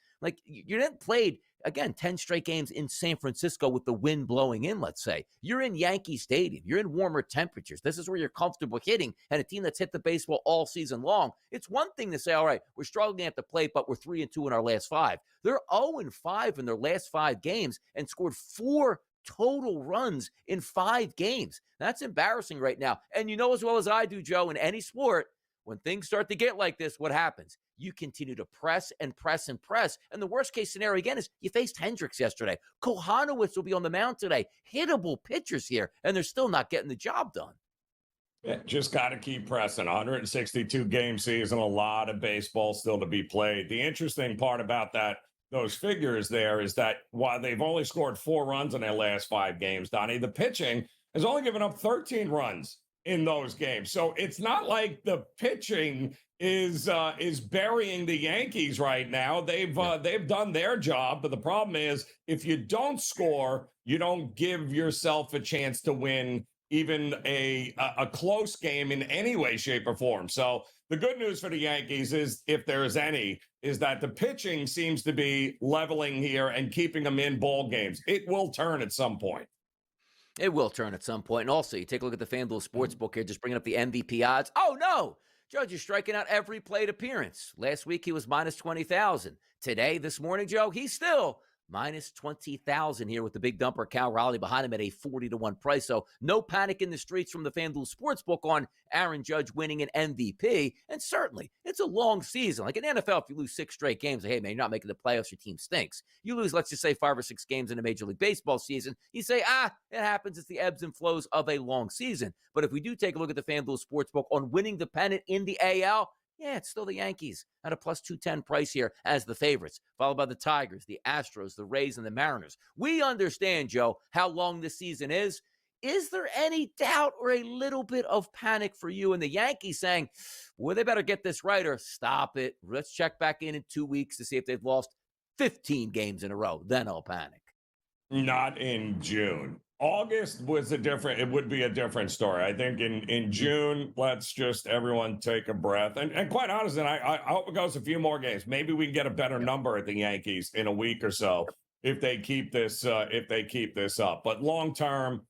[SPEAKER 5] You didn't played, again, 10 straight games in San Francisco with the wind blowing in, let's say. You're in Yankee Stadium. You're in warmer temperatures. This is where you're comfortable hitting. And a team that's hit the baseball all season long, it's one thing to say, all right, we're struggling at the plate, but we're 3-2 in our last 5. They're 0-5 in their last 5 games and scored 4 total runs in 5 games. That's embarrassing right now. And you know as well as I do, Joe, in any sport, when things start to get like this, what happens? You continue to press and press and press. And the worst case scenario, again, is you faced Hendricks yesterday. Kohanowitz will be on the mound today. Hittable pitchers here, and they're still not getting the job done.
[SPEAKER 6] Yeah, just got to keep pressing. 162-game season, a lot of baseball still to be played. The interesting part about those figures there is that while they've only scored 4 runs in their last 5 games, Donnie, the pitching has only given up 13 runs in those games. So it's not like the pitching is burying the Yankees right now. They've done their job, but the problem is if you don't score, you don't give yourself a chance to win even a close game in any way, shape, or form. So the good news for the Yankees is, if there is any, is that the pitching seems to be leveling here and keeping them in ball games. It will turn at some point.
[SPEAKER 5] It will turn at some point. And also, you take a look at the FanDuel Sportsbook here, just bringing up the MVP odds. Oh, no. Judge is striking out every plate appearance. Last week, he was minus 20,000. Today, this morning, Joe, he's still minus 20,000 here with the big dumper Cal Raleigh behind him at a 40-1 price. So no panic in the streets from the FanDuel Sportsbook on Aaron Judge winning an MVP. And certainly, it's a long season. Like in NFL, if you lose 6 straight games, hey, man, you're not making the playoffs, your team stinks. You lose, let's just say, 5 or 6 games in a Major League Baseball season, you say, it happens. It's the ebbs and flows of a long season. But if we do take a look at the FanDuel Sportsbook on winning the pennant in the AL, yeah, it's still the Yankees at a plus 210 price here as the favorites, followed by the Tigers, the Astros, the Rays, and the Mariners. We understand, Joe, how long this season is. Is there any doubt or a little bit of panic for you and the Yankees saying, well, they better get this right or stop it? Let's check back in 2 weeks to see if they've lost 15 games in a row. Then I'll panic.
[SPEAKER 6] Not in June. August was it would be a different story. I think in June, let's just everyone take a breath. And quite honestly, I hope it goes a few more games. Maybe we can get a better number at the Yankees in a week or so if they keep this up. But long term,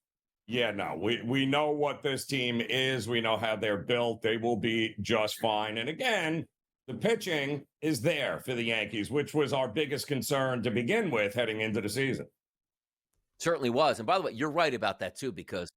[SPEAKER 6] yeah, no, we know what this team is. We know how they're built. They will be just fine. And again, the pitching is there for the Yankees, which was our biggest concern to begin with heading into the season.
[SPEAKER 5] Certainly was. And by the way, you're right about that too, because,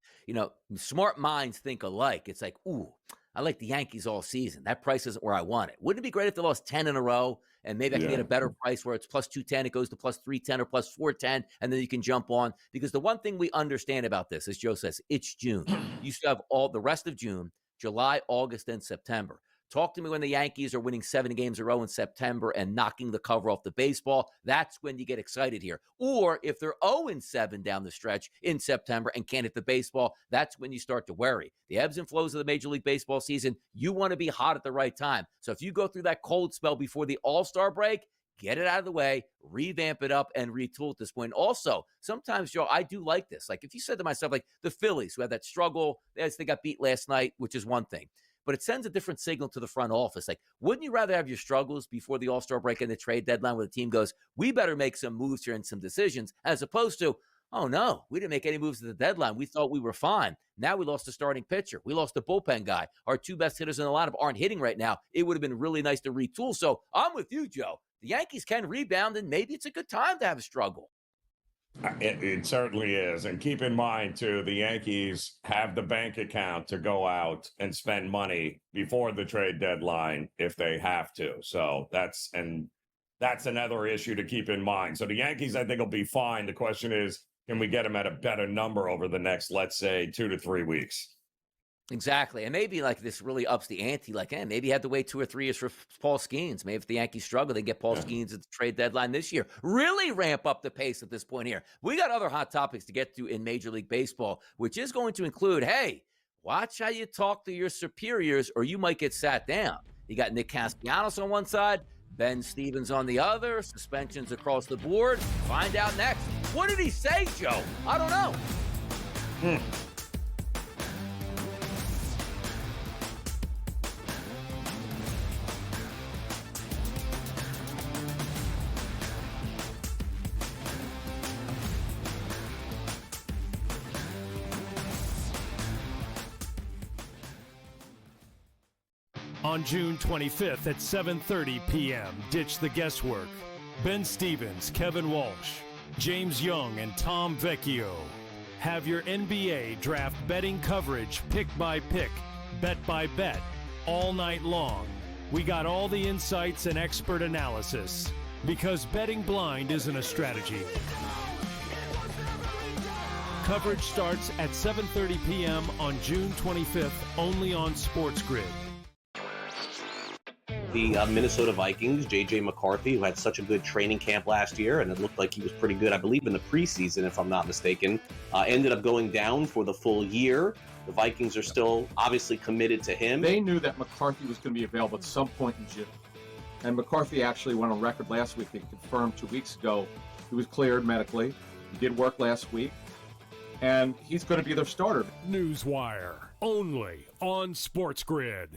[SPEAKER 5] smart minds think alike. It's like, ooh, I like the Yankees all season. That price isn't where I want it. Wouldn't it be great if they lost 10 in a row and maybe I can get a better price where it's plus 210, it goes to plus 310 or plus 410, and then you can jump on? Because the one thing we understand about this, as Joe says, it's June. You still have all the rest of June, July, August, and September. Talk to me when the Yankees are winning 7 games in a row in September and knocking the cover off the baseball. That's when you get excited here. Or if they're 0-7 down the stretch in September and can't hit the baseball, that's when you start to worry. The ebbs and flows of the Major League Baseball season, you want to be hot at the right time. So if you go through that cold spell before the All-Star break, get it out of the way, revamp it up, and retool at this point. Also, sometimes, Joe, I do like this. Like if you said to myself, like the Phillies who had that struggle, as they got beat last night, which is one thing. But it sends a different signal to the front office. Like, wouldn't you rather have your struggles before the All-Star break and the trade deadline where the team goes, we better make some moves here and some decisions, as opposed to, oh, no, we didn't make any moves at the deadline. We thought we were fine. Now we lost a starting pitcher. We lost a bullpen guy. Our 2 best hitters in the lineup aren't hitting right now. It would have been really nice to retool. So I'm with you, Joe. The Yankees can rebound, and maybe it's a good time to have a struggle.
[SPEAKER 6] It certainly is. And keep in mind, too, the Yankees have the bank account to go out and spend money before the trade deadline if they have to. So that's another issue to keep in mind. So the Yankees, I think, will be fine. The question is, can we get them at a better number over the next, let's say, 2 to 3 weeks?
[SPEAKER 5] Exactly. And maybe like this really ups the ante. Like, maybe you had to wait 2 or 3 years for Paul Skeens. Maybe if the Yankees struggle, they get Paul Skeens at the trade deadline this year. Really ramp up the pace at this point here. We got other hot topics to get to in Major League Baseball, which is going to include, hey, watch how you talk to your superiors or you might get sat down. You got Nick Castellanos on one side, Ben Stevens on the other, suspensions across the board. Find out next. What did he say, Joe? I don't know.
[SPEAKER 1] On June 25th at 7:30 p.m., ditch the guesswork. Ben Stevens, Kevin Walsh, James Young, and Tom Vecchio have your NBA draft betting coverage pick by pick, bet by bet, all night long. We got all the insights and expert analysis because betting blind isn't a strategy. Coverage starts at 7:30 p.m. on June 25th, only on SportsGrid.
[SPEAKER 2] The Minnesota Vikings, J.J. McCarthy, who had such a good training camp last year, and it looked like he was pretty good, I believe, in the preseason, if I'm not mistaken, ended up going down for the full year. The Vikings are still obviously committed to him.
[SPEAKER 3] They knew that McCarthy was going to be available at some point in June. And McCarthy actually went on record last week and confirmed 2 weeks ago he was cleared medically. He did work last week. And he's going to be their starter.
[SPEAKER 1] Newswire, only on SportsGrid.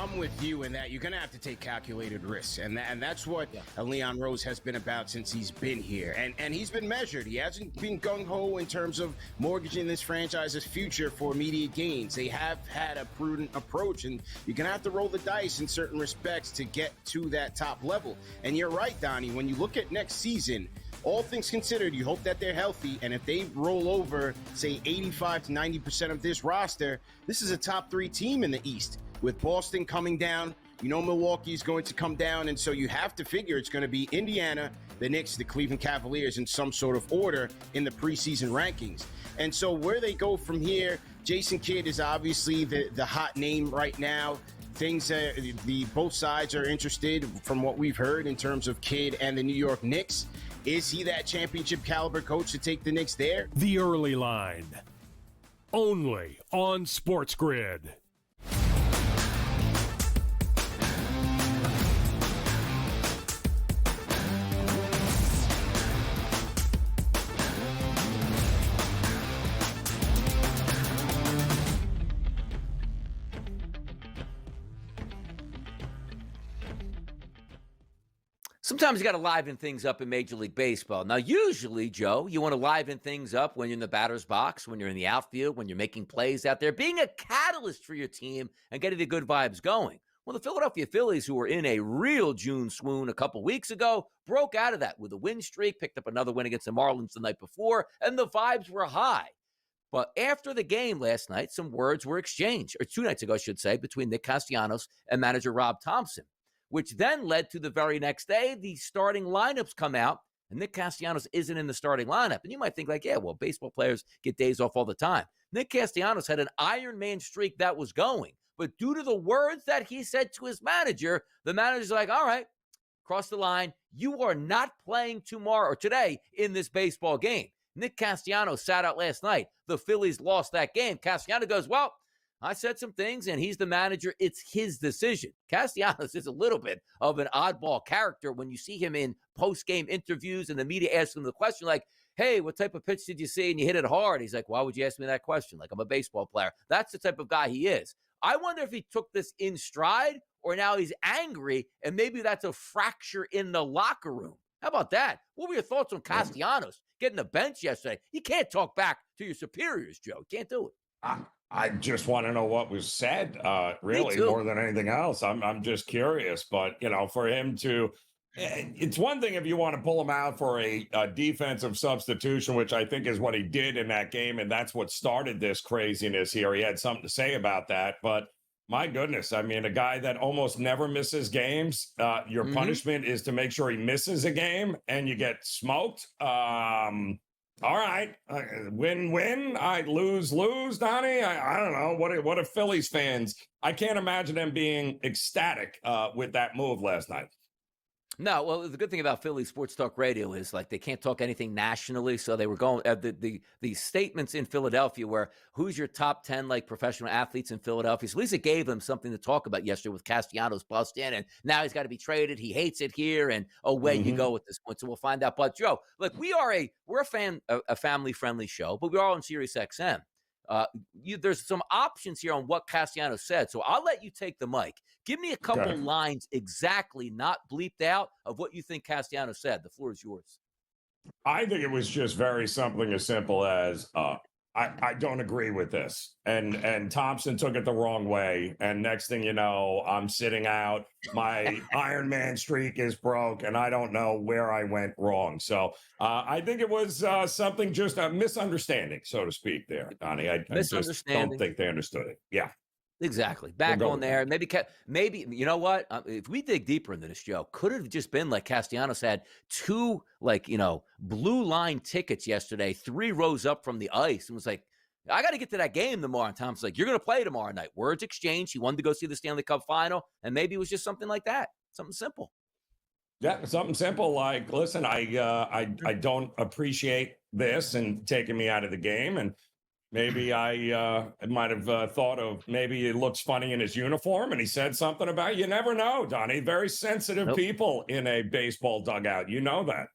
[SPEAKER 4] I'm with you in that you're going to have to take calculated risks. And that's what Leon Rose has been about since he's been here. And he's been measured. He hasn't been gung-ho in terms of mortgaging this franchise's future for immediate gains. They have had a prudent approach, and you're going to have to roll the dice in certain respects to get to that top level. And you're right, Donnie, when you look at next season, all things considered, you hope that they're healthy, and if they roll over, say, 85 to 90% of this roster, this is a top 3 team in the East. With Boston coming down, Milwaukee's going to come down, and so you have to figure it's going to be Indiana, the Knicks, the Cleveland Cavaliers in some sort of order in the preseason rankings. And so where they go from here, Jason Kidd is obviously the hot name right now. Both sides are interested from what we've heard in terms of Kidd and the New York Knicks. Is he that championship caliber coach to take the Knicks there?
[SPEAKER 1] The Early Line, only on SportsGrid.
[SPEAKER 5] Sometimes you got to liven things up in Major League Baseball. Now, usually, Joe, you want to liven things up when you're in the batter's box, when you're in the outfield, when you're making plays out there, being a catalyst for your team and getting the good vibes going. Well, the Philadelphia Phillies, who were in a real June swoon a couple weeks ago, broke out of that with a win streak, picked up another win against the Marlins the night before, and the vibes were high. But after the game last night, some words were exchanged, or 2 nights ago, I should say, between Nick Castellanos and manager Rob Thompson, which then led to the very next day, the starting lineups come out, and Nick Castellanos isn't in the starting lineup. And you might think like, yeah, well, baseball players get days off all the time. Nick Castellanos had an Iron Man streak that was going. But due to the words that he said to his manager, the manager's like, all right, cross the line. You are not playing tomorrow or today in this baseball game. Nick Castellanos sat out last night. The Phillies lost that game. Castellanos goes, well, I said some things, and he's the manager. It's his decision. Castellanos is a little bit of an oddball character when you see him in post-game interviews and the media asks him the question like, hey, what type of pitch did you see and you hit it hard? He's like, why would you ask me that question? Like, I'm a baseball player. That's the type of guy he is. I wonder if he took this in stride or now he's angry, and maybe that's a fracture in the locker room. How about that? What were your thoughts on Castellanos getting the bench yesterday? You can't talk back to your superiors, Joe. You can't do it.
[SPEAKER 6] I just want to know what was said, really, more than anything else. I'm just curious. But, for him to – it's one thing if you want to pull him out for a defensive substitution, which I think is what he did in that game, and that's what started this craziness here. He had something to say about that. But, my goodness, I mean, a guy that almost never misses games, your punishment is to make sure he misses a game and you get smoked. All right, win, I lose, Donnie. I don't know. What are Phillies fans? I can't imagine them being ecstatic with that move last night.
[SPEAKER 5] No, well, the good thing about Philly Sports Talk Radio is like they can't talk anything nationally, so they were going the statements in Philadelphia were who's your top 10 like professional athletes in Philadelphia. So at least it gave them something to talk about yesterday with Castellanos bust in, and now he's got to be traded. He hates it here, and away you go at this point. So we'll find out. But Joe, look, we're a family friendly show, but we're all on Sirius XM. There's some options here on what Castellanos said, so I'll let you take the mic. Give me a couple lines exactly, not bleeped out, of what you think Castellanos said. The floor is yours.
[SPEAKER 6] I think it was just something as simple as I don't agree with this, and Thompson took it the wrong way, and next thing you know, I'm sitting out. My Iron Man streak is broke, and I don't know where I went wrong. So I think it was something, just a misunderstanding, so to speak. There, Donnie. I just don't think they understood it. Yeah.
[SPEAKER 5] Exactly. Back on there. Maybe, you know what? If we dig deeper into this, Joe, could have just been like Castellanos had 2, blue line tickets yesterday, 3 rows up from the ice, and was like, I got to get to that game tomorrow. And Tom's like, you're going to play tomorrow night. Words exchanged. He wanted to go see the Stanley Cup final, and maybe it was just something like that. Something simple.
[SPEAKER 6] Yeah, something simple like, listen, I don't appreciate this and taking me out of the game, and maybe I might have thought of maybe it looks funny in his uniform and he said something about it. You never know, Donnie. Very sensitive people in a baseball dugout. You know that.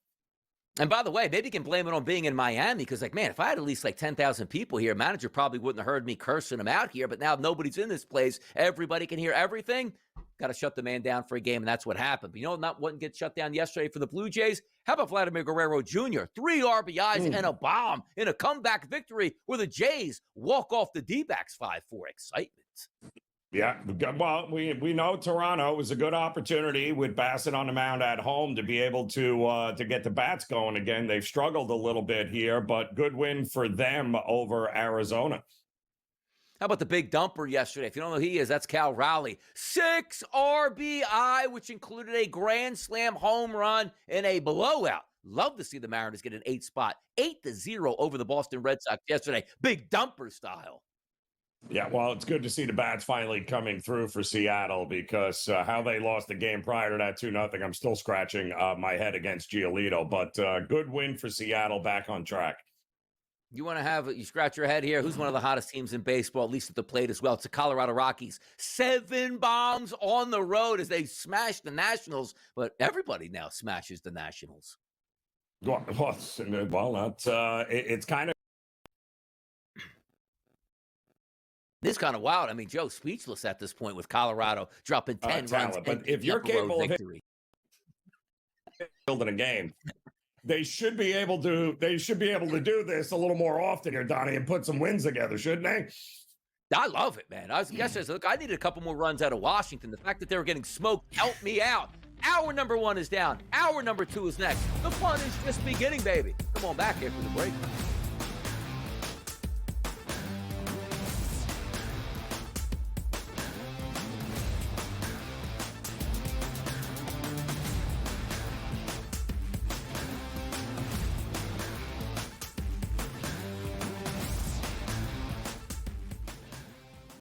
[SPEAKER 5] And by the way, maybe you can blame it on being in Miami because, man, if I had at least 10,000 people here, manager probably wouldn't have heard me cursing him out here. But now nobody's in this place. Everybody can hear everything. Got to shut the man down for a game, and that's what happened. But not wouldn't get shut down yesterday for the Blue Jays. How about Vladimir Guerrero Jr.? 3 RBIs and a bomb in a comeback victory where the Jays walk off the D-backs 5-4. Excitement.
[SPEAKER 6] Yeah, well, we know Toronto was a good opportunity with Bassett on the mound at home to be able to get the bats going again. They've struggled a little bit here, but good win for them over Arizona.
[SPEAKER 5] How about the big dumper yesterday? If you don't know who he is, that's Cal Raleigh. 6 RBI, which included a grand slam home run and a blowout. Love to see the Mariners get an 8 spot, 8-0 over the Boston Red Sox yesterday. Big dumper style.
[SPEAKER 6] Yeah, well, it's good to see the bats finally coming through for Seattle because how they lost the game prior to that 2-0, I'm still scratching my head against Giolito. But good win for Seattle, back on track.
[SPEAKER 5] You want to you scratch your head here. Who's one of the hottest teams in baseball, at least at the plate as well? It's the Colorado Rockies. 7 bombs on the road as they smash the Nationals. But everybody now smashes the Nationals.
[SPEAKER 6] Well, it's kind of.
[SPEAKER 5] This kind of wild. I mean, Joe's speechless at this point with Colorado dropping 10 runs.
[SPEAKER 6] But if you're capable of in a game. They should be able to do this a little more often here, Donnie, and put some wins together, shouldn't they?
[SPEAKER 5] I love it, man. Look, I needed a couple more runs out of Washington. The fact that they were getting smoked helped me out. Hour number 1 is down. Hour number 2 is next. The fun is just beginning, baby. Come on back after the break.